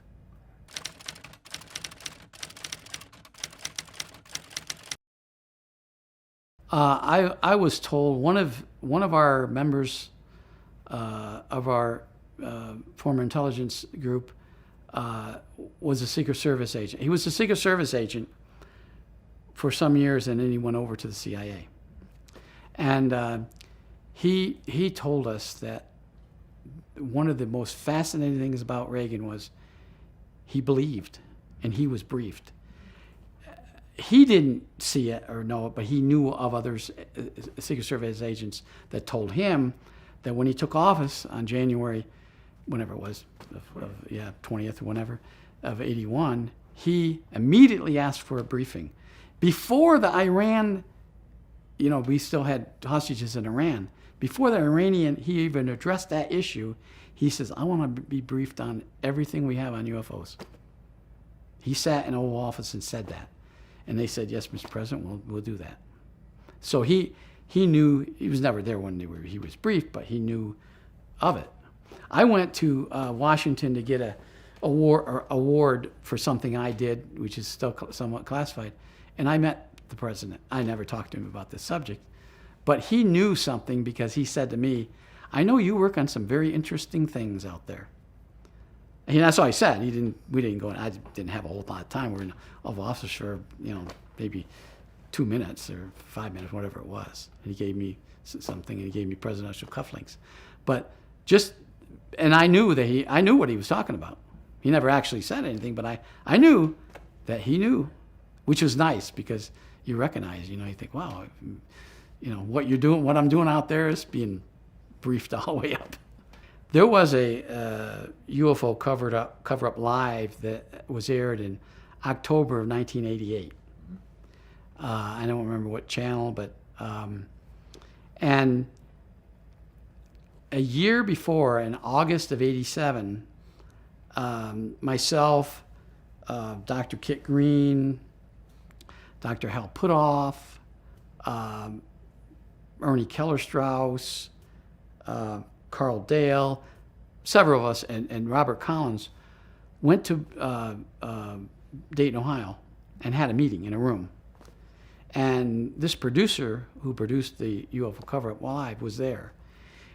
[SPEAKER 1] I was told one of our members of our former intelligence group was a Secret Service agent. He was a Secret Service agent for some years, and then he went over to the CIA. And he told us that one of the most fascinating things about Reagan was he believed, and he was briefed. He didn't see it or know it, but he knew of others, Secret Service agents, that told him that when he took office on January, whenever it was, 20th or whenever, of 81, he immediately asked for a briefing. Before the Iran, we still had hostages in Iran. Before the Iranian, he even addressed that issue, he says, I want to be briefed on everything we have on UFOs. He sat in the Oval Office and said that. And they said, yes, Mr. President, we'll do that. So he knew, he was never there when he was briefed, but he knew of it. I went to Washington to get an award for something I did, which is still somewhat classified, and I met the president. I never talked to him about this subject, but he knew something because he said to me, I know you work on some very interesting things out there. And that's all he said. We didn't go, I didn't have a whole lot of time. We were in the Oval Office for, maybe 2 minutes or 5 minutes, whatever it was. And he gave me something, and he gave me presidential cufflinks. But and I knew I knew what he was talking about. He never actually said anything, but I knew that he knew, which was nice because you recognize, you think, wow, what I'm doing out there is being briefed all the way up. There was a UFO cover-up live that was aired in October of 1988. I don't remember what channel, but and a year before, in August of '87, myself, Dr. Kit Green, Dr. Hal Puthoff, Ernie Keller-Strauss, Carl Dale, several of us, and Robert Collins went to Dayton, Ohio, and had a meeting in a room. And this producer who produced the UFO cover-up live was there,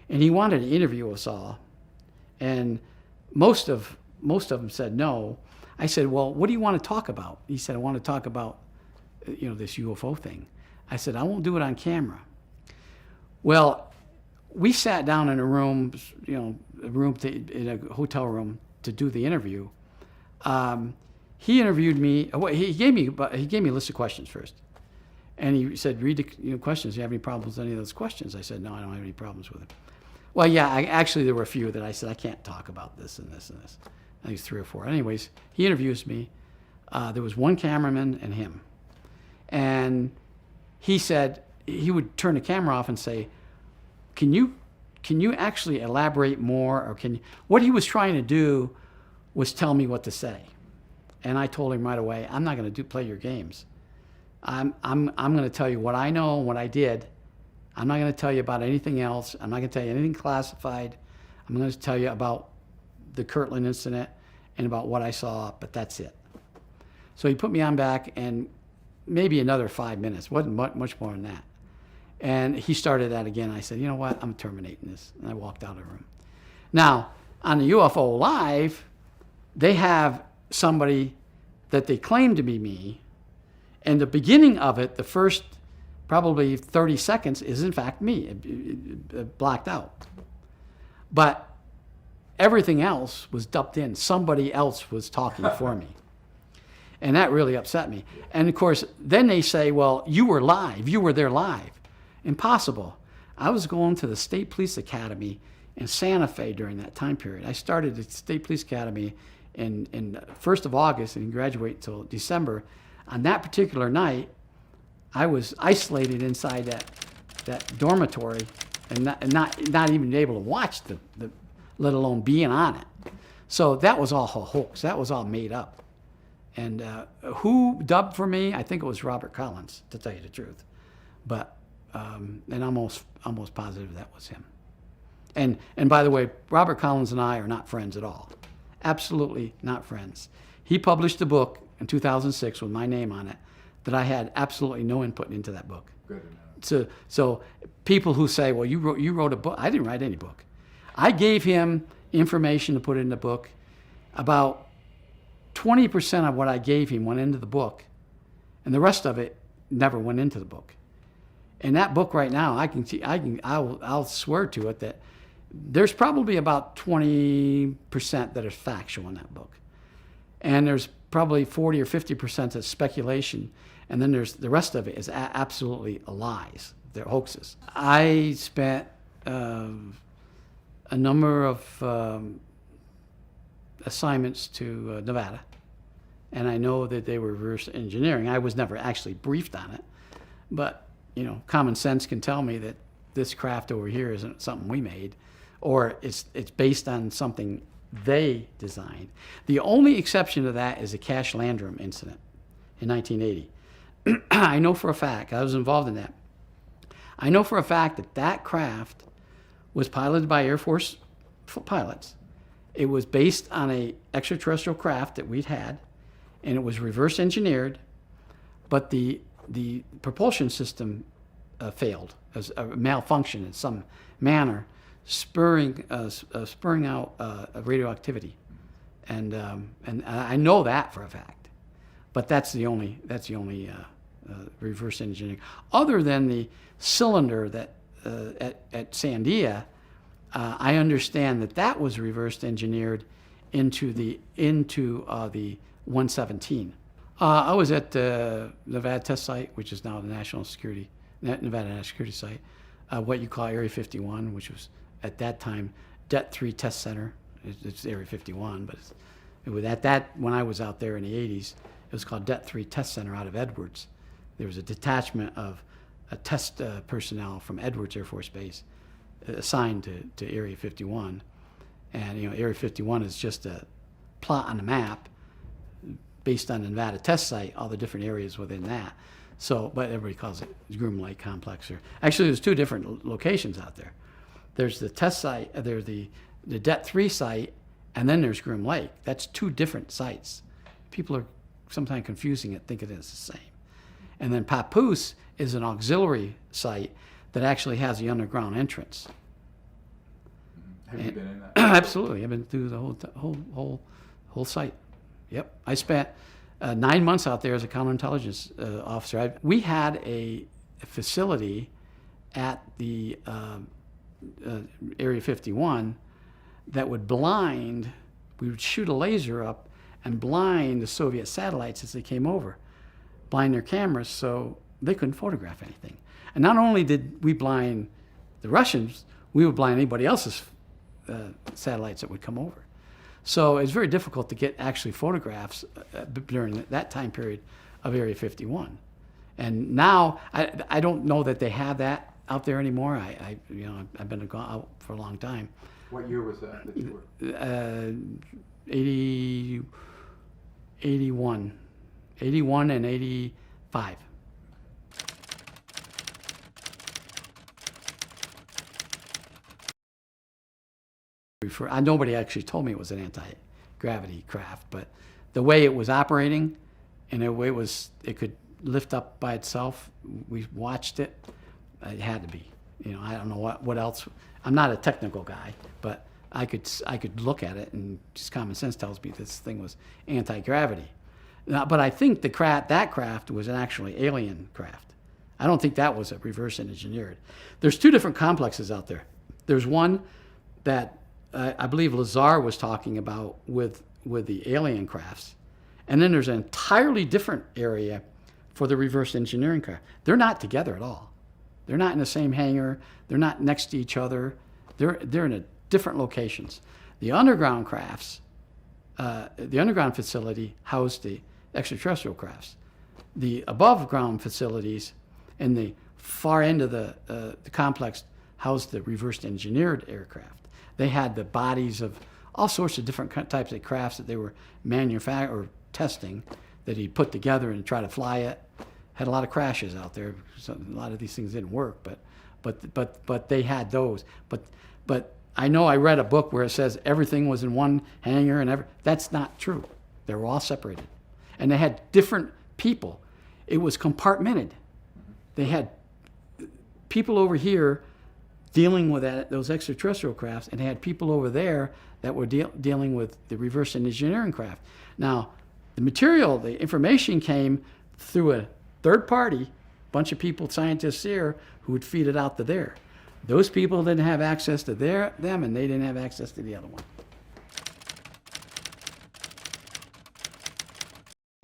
[SPEAKER 1] and he wanted to interview us all. And most of them said no. I said, well, what do you want to talk about? He said, I want to talk about this UFO thing. I said, I won't do it on camera. Well, we sat down in a room, in a hotel room to do the interview. He interviewed me. He gave me a list of questions first, and he said, "Read the questions. Do you have any problems with any of those questions?" I said, "No, I don't have any problems with it." Well, yeah, actually there were a few that I said I can't talk about this and this and this. I think it's 3 or 4. Anyways, he interviews me. There was one cameraman and him, and he said he would turn the camera off and say, Can you actually elaborate more, or what he was trying to do was tell me what to say. And I told him right away, I'm not going to play your games. I'm going to tell you what I know and what I did. I'm not going to tell you about anything else. I'm not going to tell you anything classified. I'm going to tell you about the Kirtland incident and about what I saw, but that's it. So he put me on back, and maybe another 5 minutes. Wasn't much more than that. And he started that again. I said, you know what? I'm terminating this. And I walked out of the room. Now, on the UFO Live, they have somebody that they claim to be me. And the beginning of it, the first probably 30 seconds, is in fact me, blacked out. But everything else was dubbed in. Somebody else was talking for me. And that really upset me. And of course, then they say, well, you were live. You were there live. Impossible. I was going to the State Police Academy in Santa Fe during that time period. I started at the State Police Academy in 1st of August and graduate till December. On that particular night, I was isolated inside that dormitory and not even able to watch the let alone being on it. So that was all a hoax. That was all made up. And who dubbed for me? I think it was Robert Collins, to tell you the truth. But and almost positive that was him. And by the way, Robert Collins and I are not friends at all. Absolutely not friends. He published a book in 2006 with my name on it that I had absolutely no input into that book.
[SPEAKER 2] Good enough.
[SPEAKER 1] So people who say, well, you wrote a book. I didn't write any book. I gave him information to put in the book. About 20% of what I gave him went into the book, and the rest of it never went into the book. And that book right now, I'll swear to it that there's probably about 20% that is factual in that book. And there's probably 40 or 50% that's speculation. And then there's the rest of it is absolutely lies. They're hoaxes. I spent a number of assignments to Nevada. And I know that they were reverse engineering. I was never actually briefed on it. But, common sense can tell me that this craft over here isn't something we made, or it's based on something they designed. The only exception to that is the Cash Landrum incident in 1980. I know for a fact, I was involved in that. I know for a fact that craft was piloted by Air Force pilots. It was based on a extraterrestrial craft that we'd had, and it was reverse engineered, but the propulsion system failed, as a malfunction in some manner, spurring out radioactivity, and I know that for a fact. But that's the only reverse engineering. Other than the cylinder that at Sandia, I understand that was reverse engineered into the 117. I was at the Nevada test site, which is now the Nevada National Security Site, what you call Area 51, which was at that time Det-3 Test Center. It's Area 51, but it was at that, when I was out there in the 80s, it was called Det-3 Test Center out of Edwards. There was a detachment of test personnel from Edwards Air Force Base assigned to Area 51. And Area 51 is just a plot on the map based on the Nevada test site, all the different areas within that. So, but everybody calls it Groom Lake Complex. Actually, there's two different locations out there. There's the test site, there's the Det-3 site, and then there's Groom Lake. That's two different sites. People are sometimes confusing it, thinking it's the same. And then Papoose is an auxiliary site that actually has the underground entrance.
[SPEAKER 2] Have you been in that?
[SPEAKER 1] Absolutely, I've been through the whole site. Yep, I spent 9 months out there as a counterintelligence officer. We had a facility at the Area 51 that would blind. We would shoot a laser up and blind the Soviet satellites as they came over, blind their cameras so they couldn't photograph anything. And not only did we blind the Russians, we would blind anybody else's satellites that would come over. So it's very difficult to get actually photographs during that time period of Area 51. And now I don't know that they have that out there anymore. I've been out for a long time.
[SPEAKER 2] What year was that you were?
[SPEAKER 1] 81 and 85. Nobody actually told me it was an anti-gravity craft, but the way it was operating and the way it could lift up by itself, we watched it. It had to be. I don't know what else. I'm not a technical guy, but I could look at it, and just common sense tells me this thing was anti-gravity. Now, but I think that craft was an actually alien craft. I don't think that was a reverse engineered. There's two different complexes out there. There's one that I believe Lazar was talking about with the alien crafts, And then there's an entirely different area for the reverse engineering craft. They're not together at all. They're not in the same hangar. They're not next to each other. They're in different locations. The underground crafts, the underground facility housed the extraterrestrial crafts. The above ground facilities and the far end of the complex housed the reverse engineered aircraft. They had the bodies of all sorts of different types of crafts that they were manufacturing or testing that he put together and try to fly it. Had a lot of crashes out there. So a lot of these things didn't work, but they had those. But I know I read a book where it says everything was in one hangar and that's not true. They were all separated, and they had different people. It was compartmented. They had people over here dealing with those extraterrestrial crafts, and they had people over there that were dealing with the reverse engineering craft. Now, the material, the information came through a third party, bunch of people, scientists here, who would feed it out to there. Those people didn't have access to them, and they didn't have access to the other one.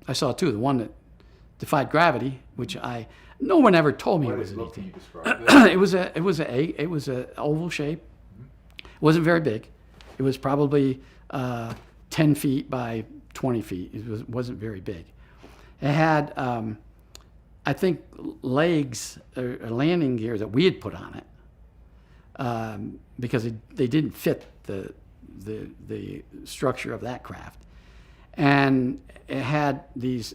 [SPEAKER 1] I saw two. The one that defied gravity, which no one ever told me it was an ET.
[SPEAKER 2] Can you describe
[SPEAKER 1] it was a oval shape. It wasn't very big. It was probably 10 feet by 20 feet. It wasn't very big. It had, I think, legs or landing gear that we had put on it because they didn't fit the structure of that craft. And it had these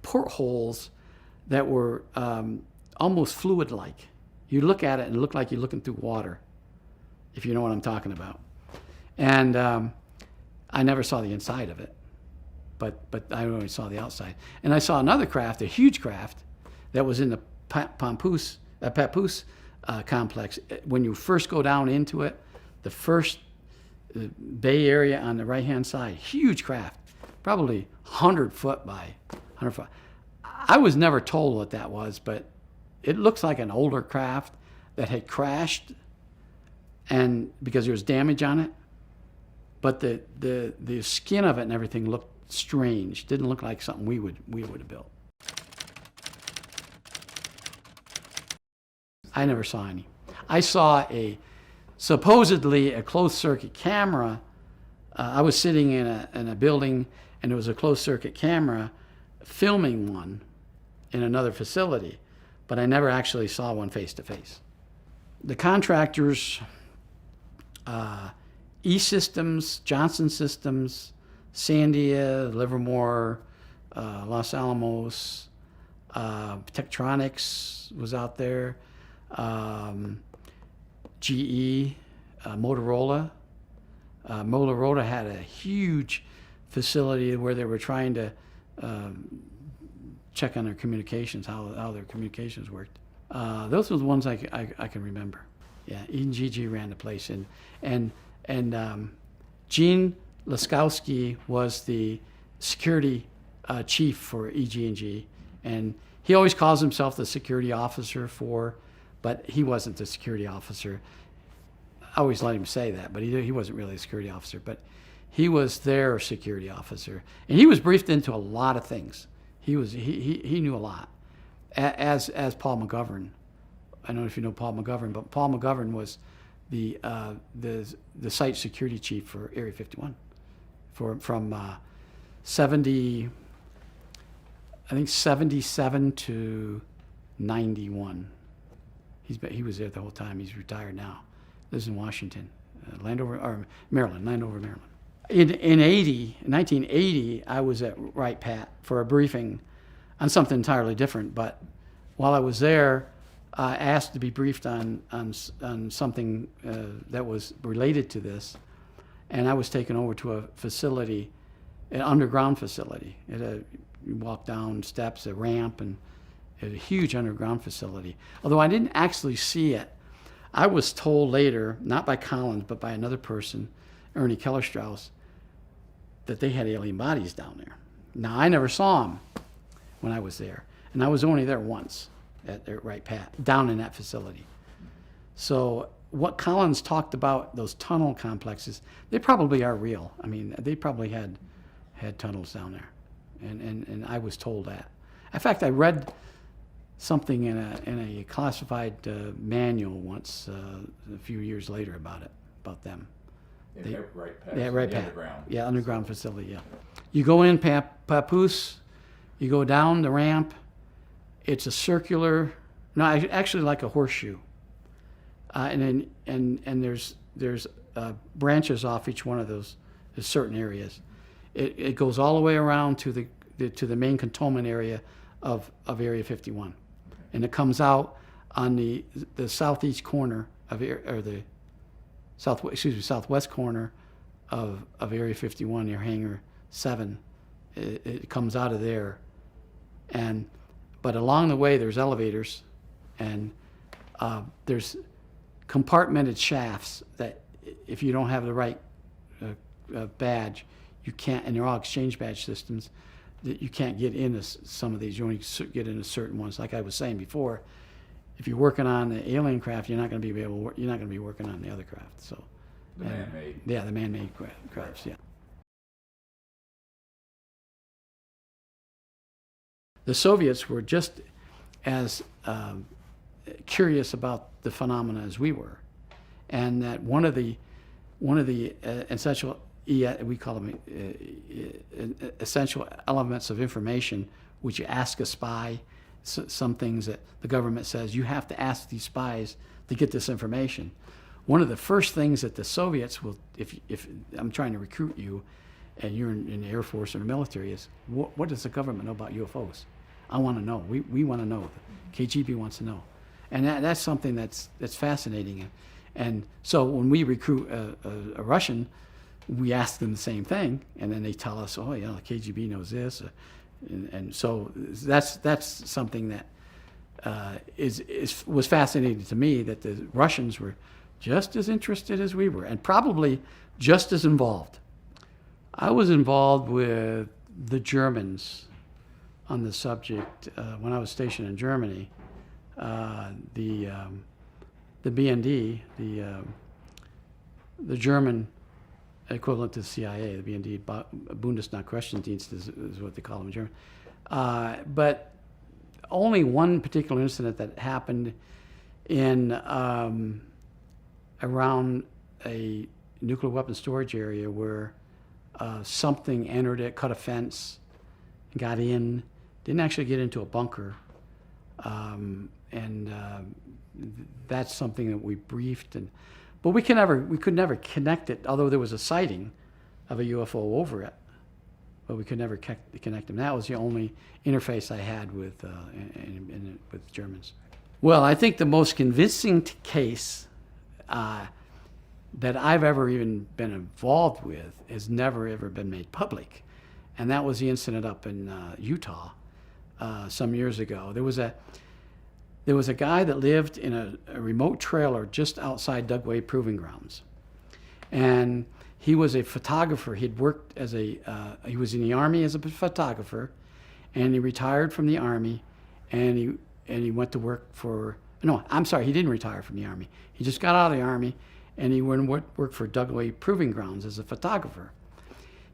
[SPEAKER 1] portholes that were almost fluid-like. You look at it and it looked like you're looking through water, if you know what I'm talking about. And I never saw the inside of it, but I only saw the outside. And I saw another craft, a huge craft, that was in the Papoose complex. When you first go down into it, the first bay area on the right-hand side, huge craft, probably 100 foot by 100 foot. I was never told what that was, but it looks like an older craft that had crashed, and because there was damage on it. But the skin of it and everything looked strange. Didn't look like something we would have built. I never saw any. I saw supposedly a closed circuit camera. I was sitting in a building, and there was a closed circuit camera filming one in another facility, but I never actually saw one face to face. The contractors, E-Systems, Johnson Sandia, Livermore, Los Alamos, Tektronix was out there, GE, Motorola. Motorola had a huge facility where they were trying to check on their communications, how their communications worked. Those were the ones I can remember. Yeah, E&GG ran the place, and Gene Laskowski was the security chief for EG&G, and he always calls himself the security officer but he wasn't the security officer. I always let him say that, but he wasn't really a security officer, but he was their security officer, and he was briefed into a lot of things. He knew a lot, as Paul McGovern. I don't know if you know Paul McGovern, but Paul McGovern was the site security chief for Area 51 from 77 to 91. He was there the whole time. He's retired now. Lives in Washington, Maryland, Landover, Maryland. In 1980, I was at Wright Pat for a briefing on something entirely different. But while I was there, I asked to be briefed on something that was related to this, and I was taken over to a facility, an underground facility. You walk down steps, a ramp, and a huge underground facility. Although I didn't actually see it, I was told later, not by Collins, but by another person, Ernie Keller-Strauss, that they had alien bodies down there. Now, I never saw them when I was there, and I was only there once at Wright Pat, down in that facility. So what Collins talked about, those tunnel complexes, they probably are real. I mean, they probably had tunnels down there. and I was told that. In fact, I read something in a classified manual once a few years later about them.
[SPEAKER 2] Right past
[SPEAKER 1] Yeah, right
[SPEAKER 2] the
[SPEAKER 1] past.
[SPEAKER 2] underground.
[SPEAKER 1] Yeah, underground facility. Yeah, you go in Papoose, you go down the ramp. It's a circular, no, actually like a horseshoe, and there's branches off each one of those. There's certain areas. It goes all the way around to the main cantonment area of Area 51, and it comes out on the southeast corner of the southwest corner of Area 51 near Hangar 7. It comes out of there, but along the way there's elevators, and there's compartmented shafts that if you don't have the right badge, you can't, and they're all exchange badge systems, that you can't get into some of these. You only get into certain ones. Like I was saying before, if you're working on the alien craft, you're not going to be working on the other craft. So
[SPEAKER 2] The man-made.
[SPEAKER 1] yeah, the man-made crafts. Yeah. The Soviets were just as curious about the phenomena as we were, and that one of the essential, we call them essential elements of information, which you ask a spy. Some things that the government says you have to ask these spies to get this information. One of the first things that the Soviets will, if I'm trying to recruit you, and you're in the Air Force or the military, is what does the government know about UFOs? I want to know. We want to know. The KGB wants to know, and that's something that's fascinating. And so when we recruit a Russian, we ask them the same thing, and then they tell us, oh, yeah, the KGB knows this, and so that's something that was fascinating to me, that the Russians were just as interested as we were, and probably just as involved. I was involved with the Germans on the subject when I was stationed in Germany. The BND, the German equivalent to the CIA, the BND, Bundesnachrichtendienst is what they call them in German. But only one particular incident that happened in around a nuclear weapon storage area where something entered it, cut a fence, got in, didn't actually get into a bunker, and that's something that we briefed, but we could never connect it. Although there was a sighting of a UFO over it, but we could never connect them. That was the only interface I had with with Germans. Well, I think the most convincing case that I've ever even been involved with has never ever been made public, and that was the incident up in Utah some years ago. There was a guy that lived in a remote trailer just outside Dugway Proving Grounds, and he was a photographer. He'd worked he was in the Army as a photographer, and he retired from the Army, and he went to work for. No, I'm sorry, he didn't retire from the Army. He just got out of the Army, and he went and worked for Dugway Proving Grounds as a photographer.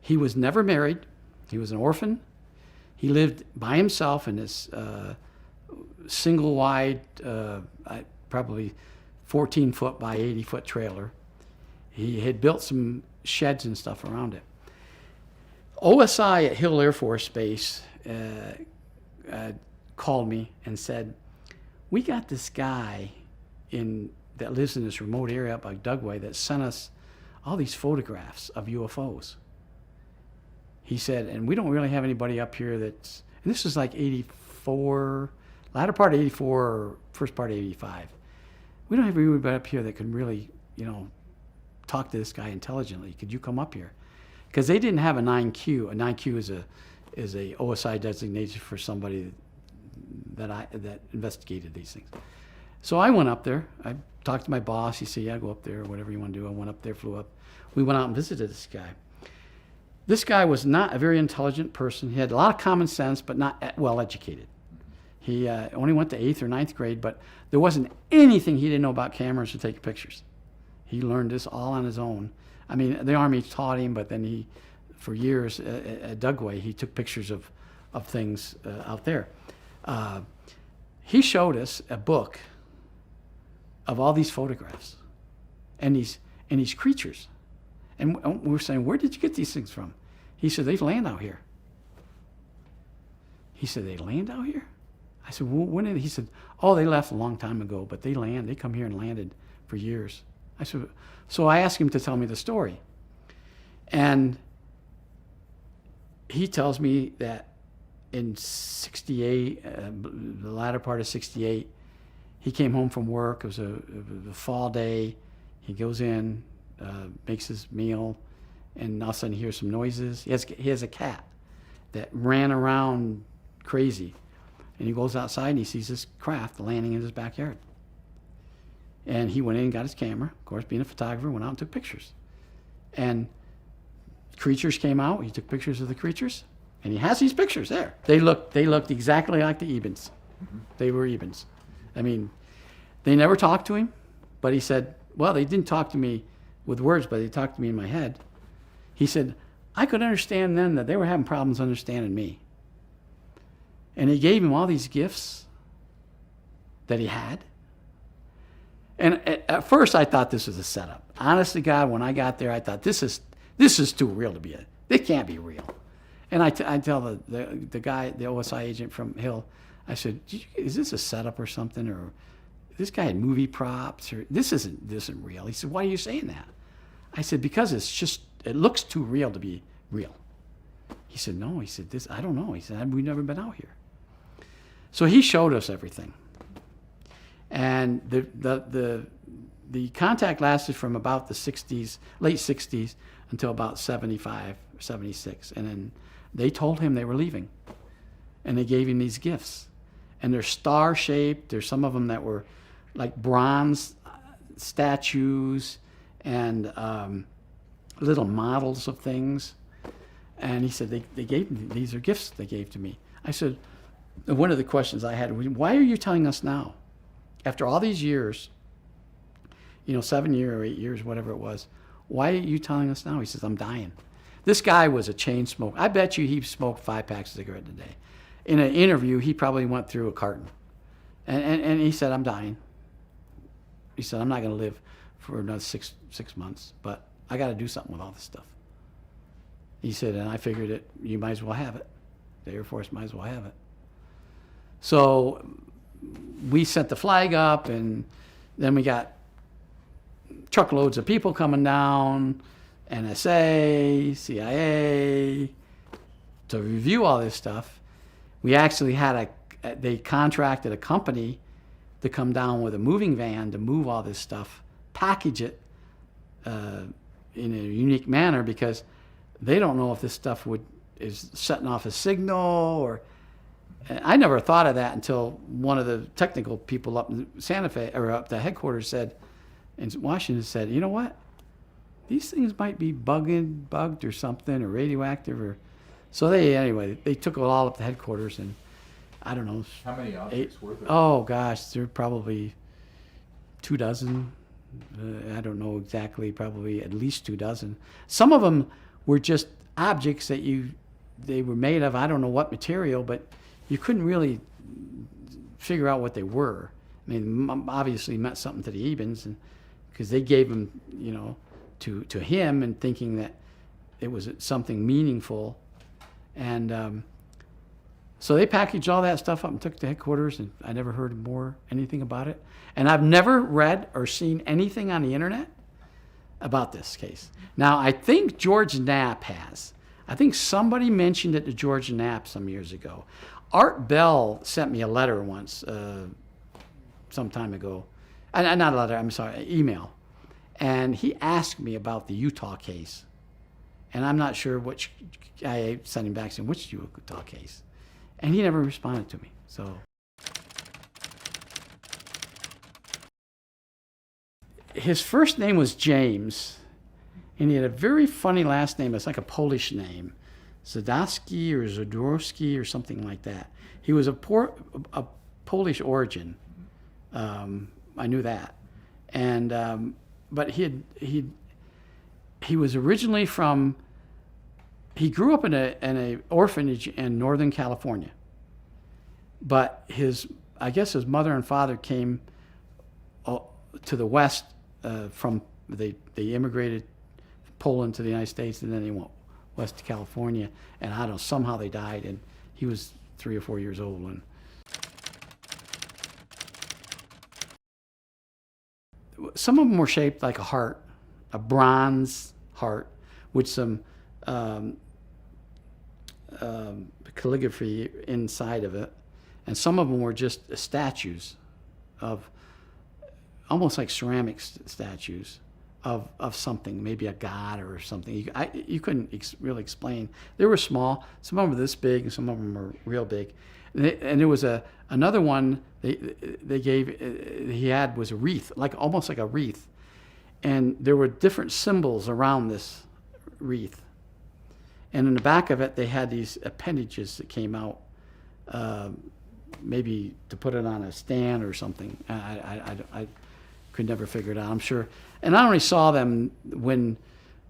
[SPEAKER 1] He was never married. He was an orphan. He lived by himself in this single wide, probably 14-foot by 80-foot trailer. He had built some sheds and stuff around it. OSI at Hill Air Force Base called me and said, we got this guy that lives in this remote area up by Dugway that sent us all these photographs of UFOs. He said, and we don't really have anybody up here that's, and this was like 84, latter part of 84 or first part of 85. We don't have anybody up here that can really, talk to this guy intelligently. Could you come up here? Because they didn't have a 9Q. A 9Q is a OSI designation for somebody that investigated these things. So I went up there. I talked to my boss. He said, yeah, go up there, or whatever you want to do. I went up there, flew up. We went out and visited this guy. This guy was not a very intelligent person. He had a lot of common sense, but not well educated. He only went to 8th or 9th grade, but there wasn't anything he didn't know about cameras or taking pictures. He learned this all on his own. I mean, the Army taught him, but then he for years at Dugway. He took pictures of things out there. He showed us a book of all these photographs and these creatures. And we were saying, where did you get these things from? He said, they land out here. He said, they land out here? I said, well, when did he said, oh, they left a long time ago, but they come here and landed for years. I said, so I asked him to tell me the story. And he tells me that in 68, the latter part of 68, he came home from work. It was a fall day. He goes in, makes his meal, and all of a sudden he hears some noises. He has a cat that ran around crazy. And he goes outside and he sees this craft landing in his backyard. And he went in and got his camera. Of course, being a photographer, went out and took pictures. And creatures came out. He took pictures of the creatures. And he has these pictures there. They looked exactly like the Ebens. Mm-hmm. They were Ebens. I mean, they never talked to him. But he said, well, they didn't talk to me with words, but they talked to me in my head. He said, I could understand then that they were having problems understanding me. And he gave him all these gifts that he had. And at first I thought this was a setup. Honest to God, when I got there, I thought this is too real to be it can't be real. And I tell the guy, the OSI agent from Hill, I said, is this a setup or something? Or this guy had movie props, or this isn't real. He said, why are you saying that? I said, because it looks too real to be real. He said, no. He said, I don't know. He said, we've never been out here. So he showed us everything. And the contact lasted from about the 60s, late 60s, until about 75, 76. And then they told him they were leaving. And they gave him these gifts. And they're star-shaped. There's some of them that were like bronze statues and little models of things. And he said, they gave me, these are gifts they gave to me. I said, one of the questions I had was, why are you telling us now? After all these years, 7 years or 8 years, whatever it was, why are you telling us now? He says, I'm dying. This guy was a chain smoker. I bet you he smoked 5 packs of cigarettes a day. In an interview, he probably went through a carton. And he said, I'm dying. He said, I'm not going to live for another six months, but I got to do something with all this stuff. He said, and I figured it, you might as well have it. The Air Force might as well have it. So we sent the flag up, and then we got truckloads of people coming down, NSA, CIA, to review all this stuff. We actually had they contracted a company to come down with a moving van to move all this stuff, package it in a unique manner, because they don't know if this stuff is setting off a signal or. I never thought of that until one of the technical people up in Santa Fe, or up the headquarters, said, in Washington, said, you know what? These things might be bugged or something, or radioactive, or. So they took it all up to headquarters, and I don't know.
[SPEAKER 2] How many objects were there?
[SPEAKER 1] Oh gosh, there were probably 24. I don't know exactly, probably at least 24. Some of them were just objects that they were made of, I don't know what material, but you couldn't really figure out what they were. I mean, obviously meant something to the Ebens, because they gave them, to him, and thinking that it was something meaningful. And so they packaged all that stuff up and took it to headquarters, and I never heard anything about it. And I've never read or seen anything on the internet about this case. Now, I think George Knapp has. I think somebody mentioned it to George Knapp some years ago. Art Bell sent me a letter once, some time ago. Not a letter, I'm sorry, an email. And he asked me about the Utah case. And I'm not sure which, I sent him back saying, which Utah case? And he never responded to me, so. His first name was James, and he had a very funny last name. It's like a Polish name. Zadowski or Zadorski or something like that. He was a Polish origin. I knew that. And but he was originally from he grew up in a orphanage in Northern California, but I guess his mother and father came to the West from they immigrated Poland to the United States, and then they went west to California, and I don't know, somehow they died, and he was 3 or 4 years old. And some of them were shaped like a heart, a bronze heart with some calligraphy inside of it, and some of them were just statues of almost like ceramic statues of something, maybe a god or something. You couldn't really explain. They were small. Some of them were this big, and some of them were real big. And there was another one he had was a wreath, almost like a wreath, and there were different symbols around this wreath. And in the back of it, they had these appendages that came out, maybe to put it on a stand or something. I could never figure it out, I'm sure. And I only saw them when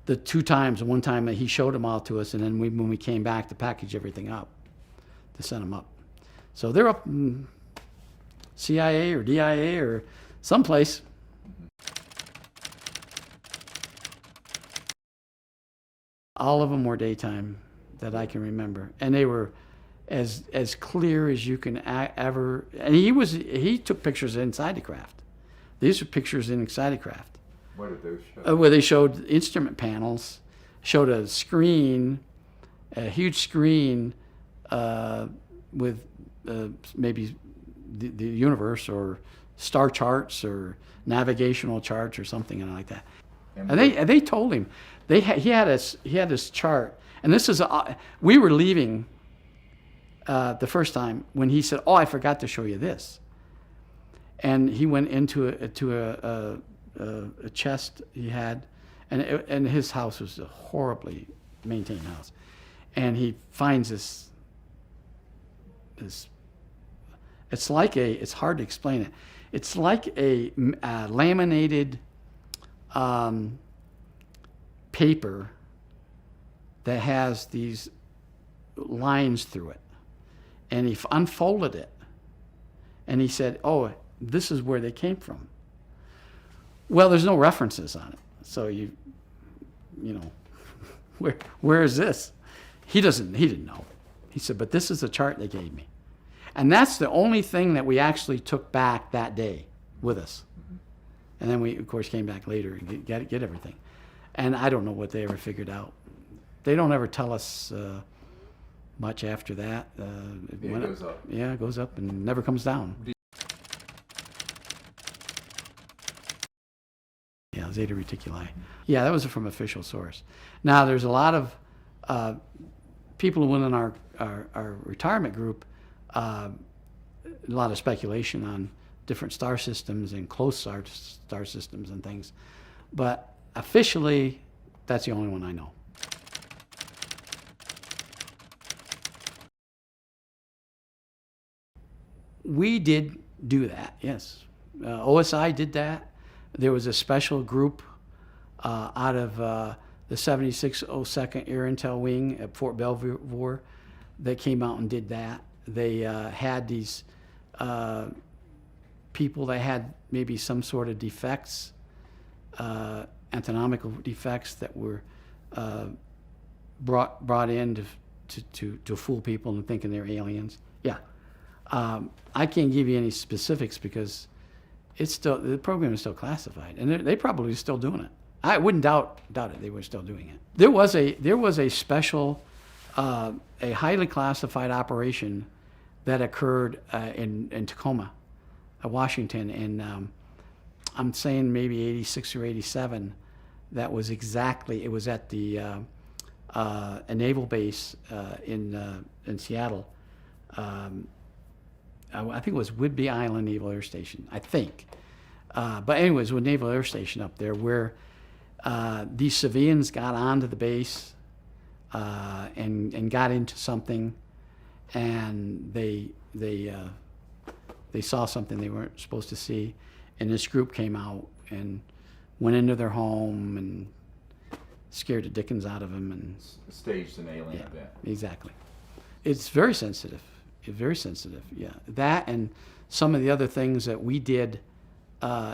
[SPEAKER 1] one time that he showed them all to us, and then when we came back to package everything up, to send them up. So they're up in CIA or DIA or someplace. All of them were daytime that I can remember, and they were as clear as you can ever. And he took pictures inside the craft. These are pictures inside the craft.
[SPEAKER 2] What did those show?
[SPEAKER 1] Where they showed instrument panels, showed a screen, a huge screen with maybe the universe or star charts or navigational charts or something like that. And they told him he had this chart, and this is we were leaving the first time when he said, "Oh, I forgot to show you this," and he went into a chest he had, and his house was a horribly maintained house, and he finds this. It's hard to explain it. It's like a laminated paper that has these lines through it, and he unfolded it, and he said, "Oh, this is where they came from." Well, there's no references on it, so you know, where is this? He didn't know. He said, "But this is the chart they gave me," and that's the only thing that we actually took back that day with us. And then we, of course, came back later and get everything. And I don't know what they ever figured out. They don't ever tell us much after that.
[SPEAKER 2] It goes up.
[SPEAKER 1] Yeah, it goes up and never comes down. Yeah, Zeta Reticuli. Yeah, that was from official source. Now, there's a lot of people within our retirement group, a lot of speculation on different star systems and close star systems and things. But officially, that's the only one I know. We did do that, yes. OSI did that. There was a special group out of the 7602nd Air Intel Wing at Fort Belvoir that came out and did that. They had these people that had maybe some sort of defects, anatomical defects that were brought in to fool people into thinking they're aliens. Yeah. I can't give you any specifics because the program is still classified, and they probably still doing it. I wouldn't doubt it. They were still doing it. There was a special, a highly classified operation that occurred in Tacoma, Washington, in I'm saying maybe 86 or 87. That was exactly. It was at the a naval base in Seattle. I think it was Whidbey Island Naval Air Station, I think. But anyways, with Naval Air Station up there where these civilians got onto the base and got into something, and they saw something they weren't supposed to see, and this group came out and went into their home and scared the dickens out of them, and
[SPEAKER 2] Staged an alien event.
[SPEAKER 1] exactly. It's very sensitive. It's very sensitive. Yeah, that and some of the other things that we did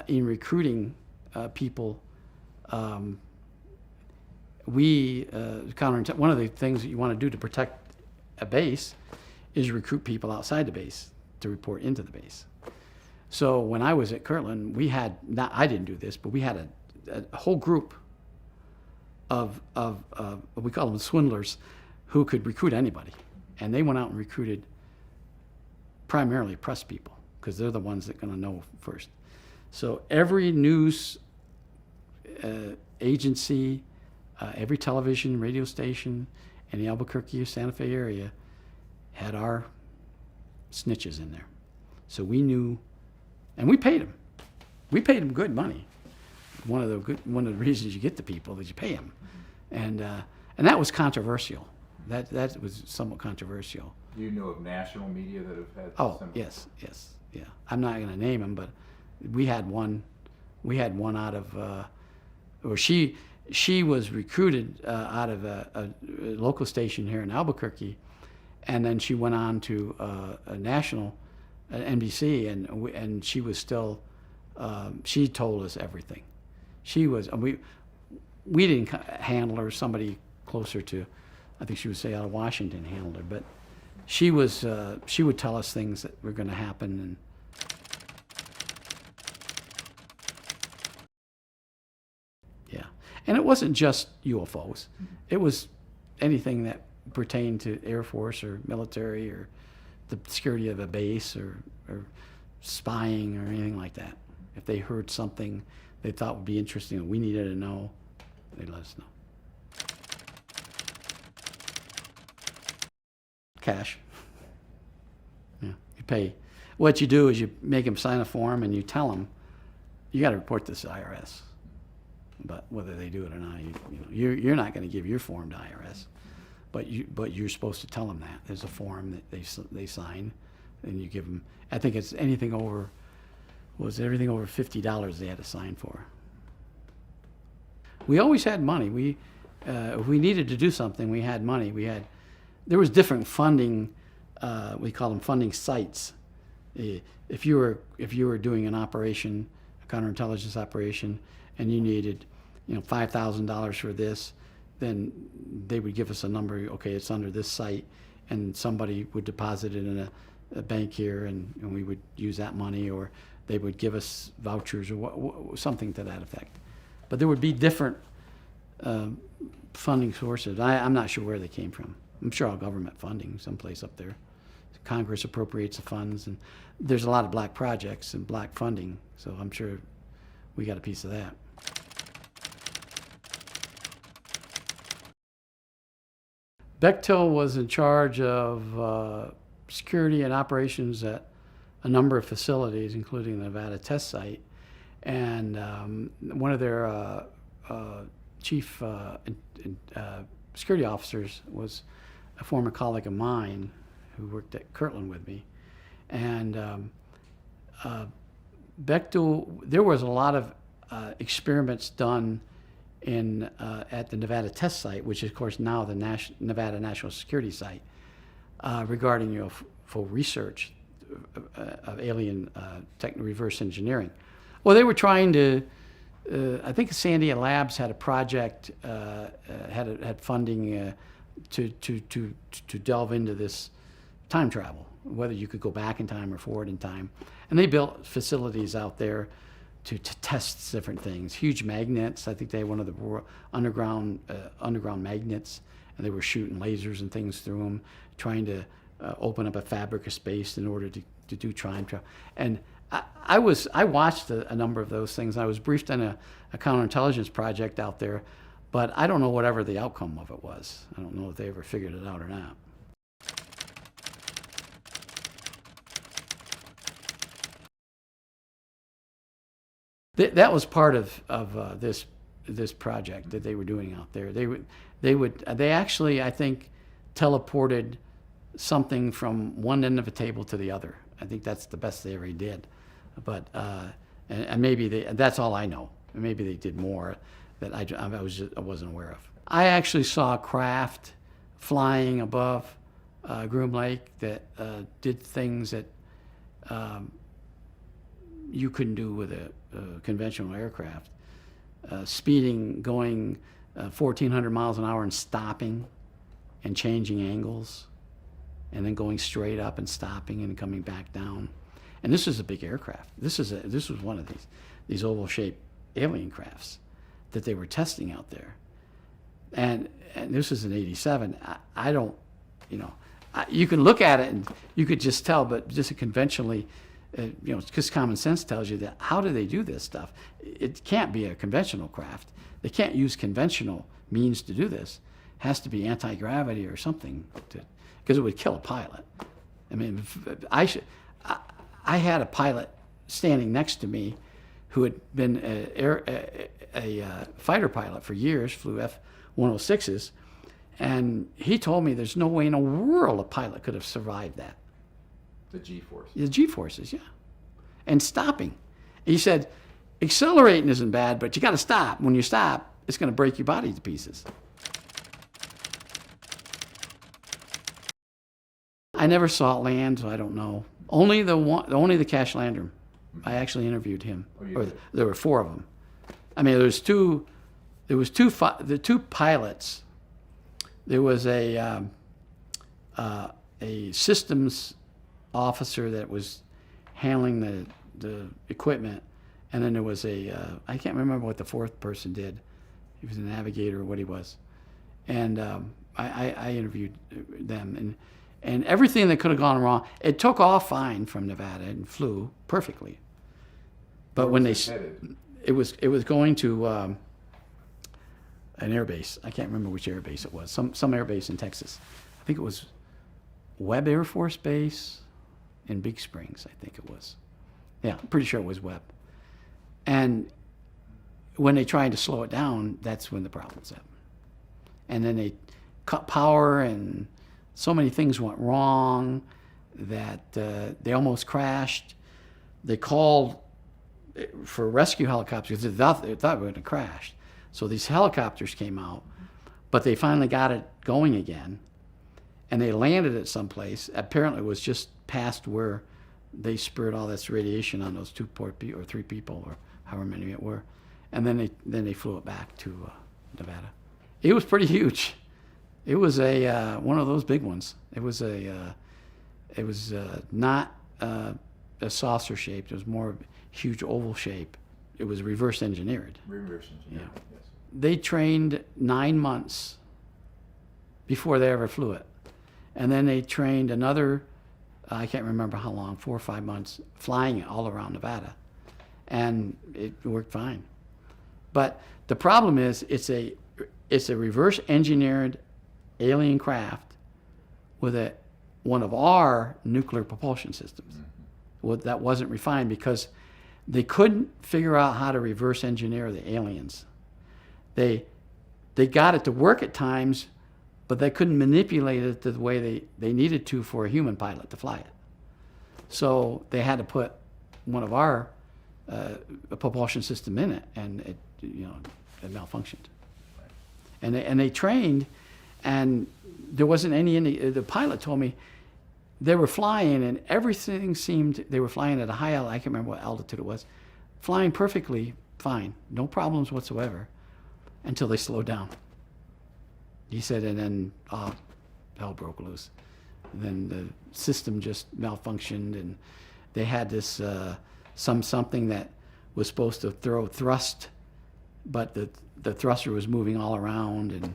[SPEAKER 1] in recruiting people. We one of the things that you want to do to protect a base is recruit people outside the base to report into the base. So when I was at Kirtland, we had I didn't do this, but we had a whole group of we call them swindlers, who could recruit anybody, and they went out and recruited primarily press people because they're the ones that are going to know first. So every news agency, every television, radio station in the Albuquerque or Santa Fe area had our snitches in there. So we knew, and we paid them. We paid them good money. One of the reasons you get the people is you pay them, and that was controversial. That was somewhat controversial.
[SPEAKER 2] Do you know of national media that have had?
[SPEAKER 1] Oh,
[SPEAKER 2] similar?
[SPEAKER 1] yes, yeah. I'm not going to name them, but we had one. We had one out of, or she was recruited out of a local station here in Albuquerque, and then she went on to a national, NBC, and she was still. She told us everything. She was. We didn't handle her. Somebody closer to, I think she would say out of Washington handled her, but she was. She would tell us things that were going to happen, and yeah. And it wasn't just UFOs. It was anything that pertained to Air Force or military or the security of a base or spying or anything like that. If they heard something they thought would be interesting and we needed to know, they'd let us know. Cash. Yeah, you pay. What you do is you make them sign a form and you tell them, you got to report this to IRS. But whether they do it or not, you're not going to give your form to IRS, but you're supposed to tell them that. There's a form that they sign, and you give them. I think it's anything over. Was everything over $50 they had to sign for? We always had money. If we needed to do something, we had money. There was different funding. We call them funding sites. If you were doing an operation, a counterintelligence operation, and you needed, $5,000 for this, then they would give us a number. Okay, it's under this site, and somebody would deposit it in a bank here, and we would use that money, or they would give us vouchers or something to that effect. But there would be different funding sources. I'm not sure where they came from. I'm sure all government funding someplace up there. Congress appropriates the funds, and there's a lot of black projects and black funding, so I'm sure we got a piece of that. Bechtel was in charge of security and operations at a number of facilities, including the Nevada test site. And one of their chief security officers was a former colleague of mine who worked at Kirtland with me. And Bechtel, there was a lot of experiments done at the Nevada test site, which is, of course, now the Nevada National Security Site, regarding UFO research of alien reverse engineering. Well, they were trying to. I think Sandia Labs had a project, had funding to delve into this time travel, whether you could go back in time or forward in time, and they built facilities out there to test different things. Huge magnets. I think they had one of the underground magnets, and they were shooting lasers and things through them, trying to open up a fabric of space in order to do time travel. And I watched a number of those things. I was briefed on a counterintelligence project out there, but I don't know whatever the outcome of it was. I don't know if they ever figured it out or not. That was part of this project that they were doing out there. They actually, I think, teleported something from one end of a table to the other. I think that's the best they ever did. But and maybe that's all I know. Maybe they did more. that I wasn't aware of. I actually saw a craft flying above Groom Lake that did things that you couldn't do with a conventional aircraft. Speeding, going 1,400 miles an hour and stopping and changing angles, and then going straight up and stopping and coming back down. And this is a big aircraft. This was one of these oval-shaped alien crafts that they were testing out there. And this is an 87. I don't, you can look at it and you could just tell, but just conventionally, because common sense tells you that how do they do this stuff? It can't be a conventional craft. They can't use conventional means to do this. It has to be anti-gravity or something, because it would kill a pilot. I mean, I had a pilot standing next to me who had been a fighter pilot for years, flew F-106s, and he told me there's no way in the world a pilot could have survived that.
[SPEAKER 2] The G-forces.
[SPEAKER 1] The G-forces, yeah. And stopping. He said, accelerating isn't bad, but you got to stop. When you stop, it's going to break your body to pieces. I never saw it land, so I don't know. Only the Cash Lander. I actually interviewed him. There were 4 of them. I mean, there was two pilots. There was a systems officer that was handling the equipment, and then there was I can't remember what the 4th person did. He was a navigator or what he was, and I interviewed them, and everything that could have gone wrong. It took off fine from Nevada and flew perfectly, but when it was going to an airbase. I can't remember which airbase it was. Some airbase in Texas. I think it was Webb Air Force Base in Big Springs, I think it was. Yeah, I'm pretty sure it was Webb. And when they tried to slow it down, that's when the problems happened. And then they cut power, and so many things went wrong that they almost crashed. They called for rescue helicopters because they thought we would have crashed. So these helicopters came out, but they finally got it going again. And they landed at some place. Apparently it was just past where they spurred all this radiation on those 2 or 3 people, or however many it were. And then they flew it back to Nevada. It was pretty huge. It was one of those big ones. It was not a saucer shaped. It was more of a huge oval shape. It was reverse engineered.
[SPEAKER 2] Reverse engineered,
[SPEAKER 1] Yeah.
[SPEAKER 2] yes.
[SPEAKER 1] They trained 9 months before they ever flew it. And then they trained another, I can't remember how long, 4 or 5 months, flying it all around Nevada. And it worked fine. But the problem is it's a reverse engineered alien craft with one of our nuclear propulsion systems. Mm-hmm. That wasn't refined because they couldn't figure out how to reverse engineer the aliens. They got it to work at times, but they couldn't manipulate it the way they needed to for a human pilot to fly it. So they had to put one of our propulsion system in it, and it malfunctioned. And they trained, and there wasn't any. The pilot told me they were flying, and everything seemed. They were flying at a high altitude. I can't remember what altitude it was. Flying perfectly fine, no problems whatsoever, until they slowed down. He said, and then hell broke loose. Then the system just malfunctioned, and they had this something that was supposed to throw thrust, but the thruster was moving all around, and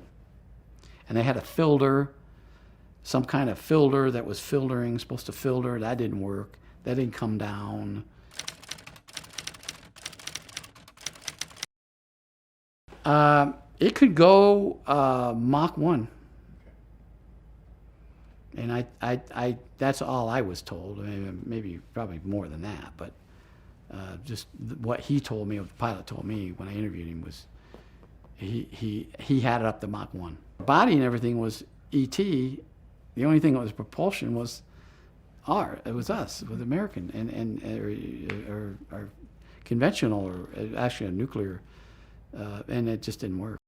[SPEAKER 1] they had a filter, some kind of filter that was supposed to filter. That didn't work. That didn't come down. It could go Mach 1. And I that's all I was told. I mean, maybe probably more than that, but just what he told me, what the pilot told me when I interviewed him was he had it up to Mach 1. Body and everything was ET. The only thing that was propulsion was it was us, with American or conventional, or actually a nuclear and it just didn't work.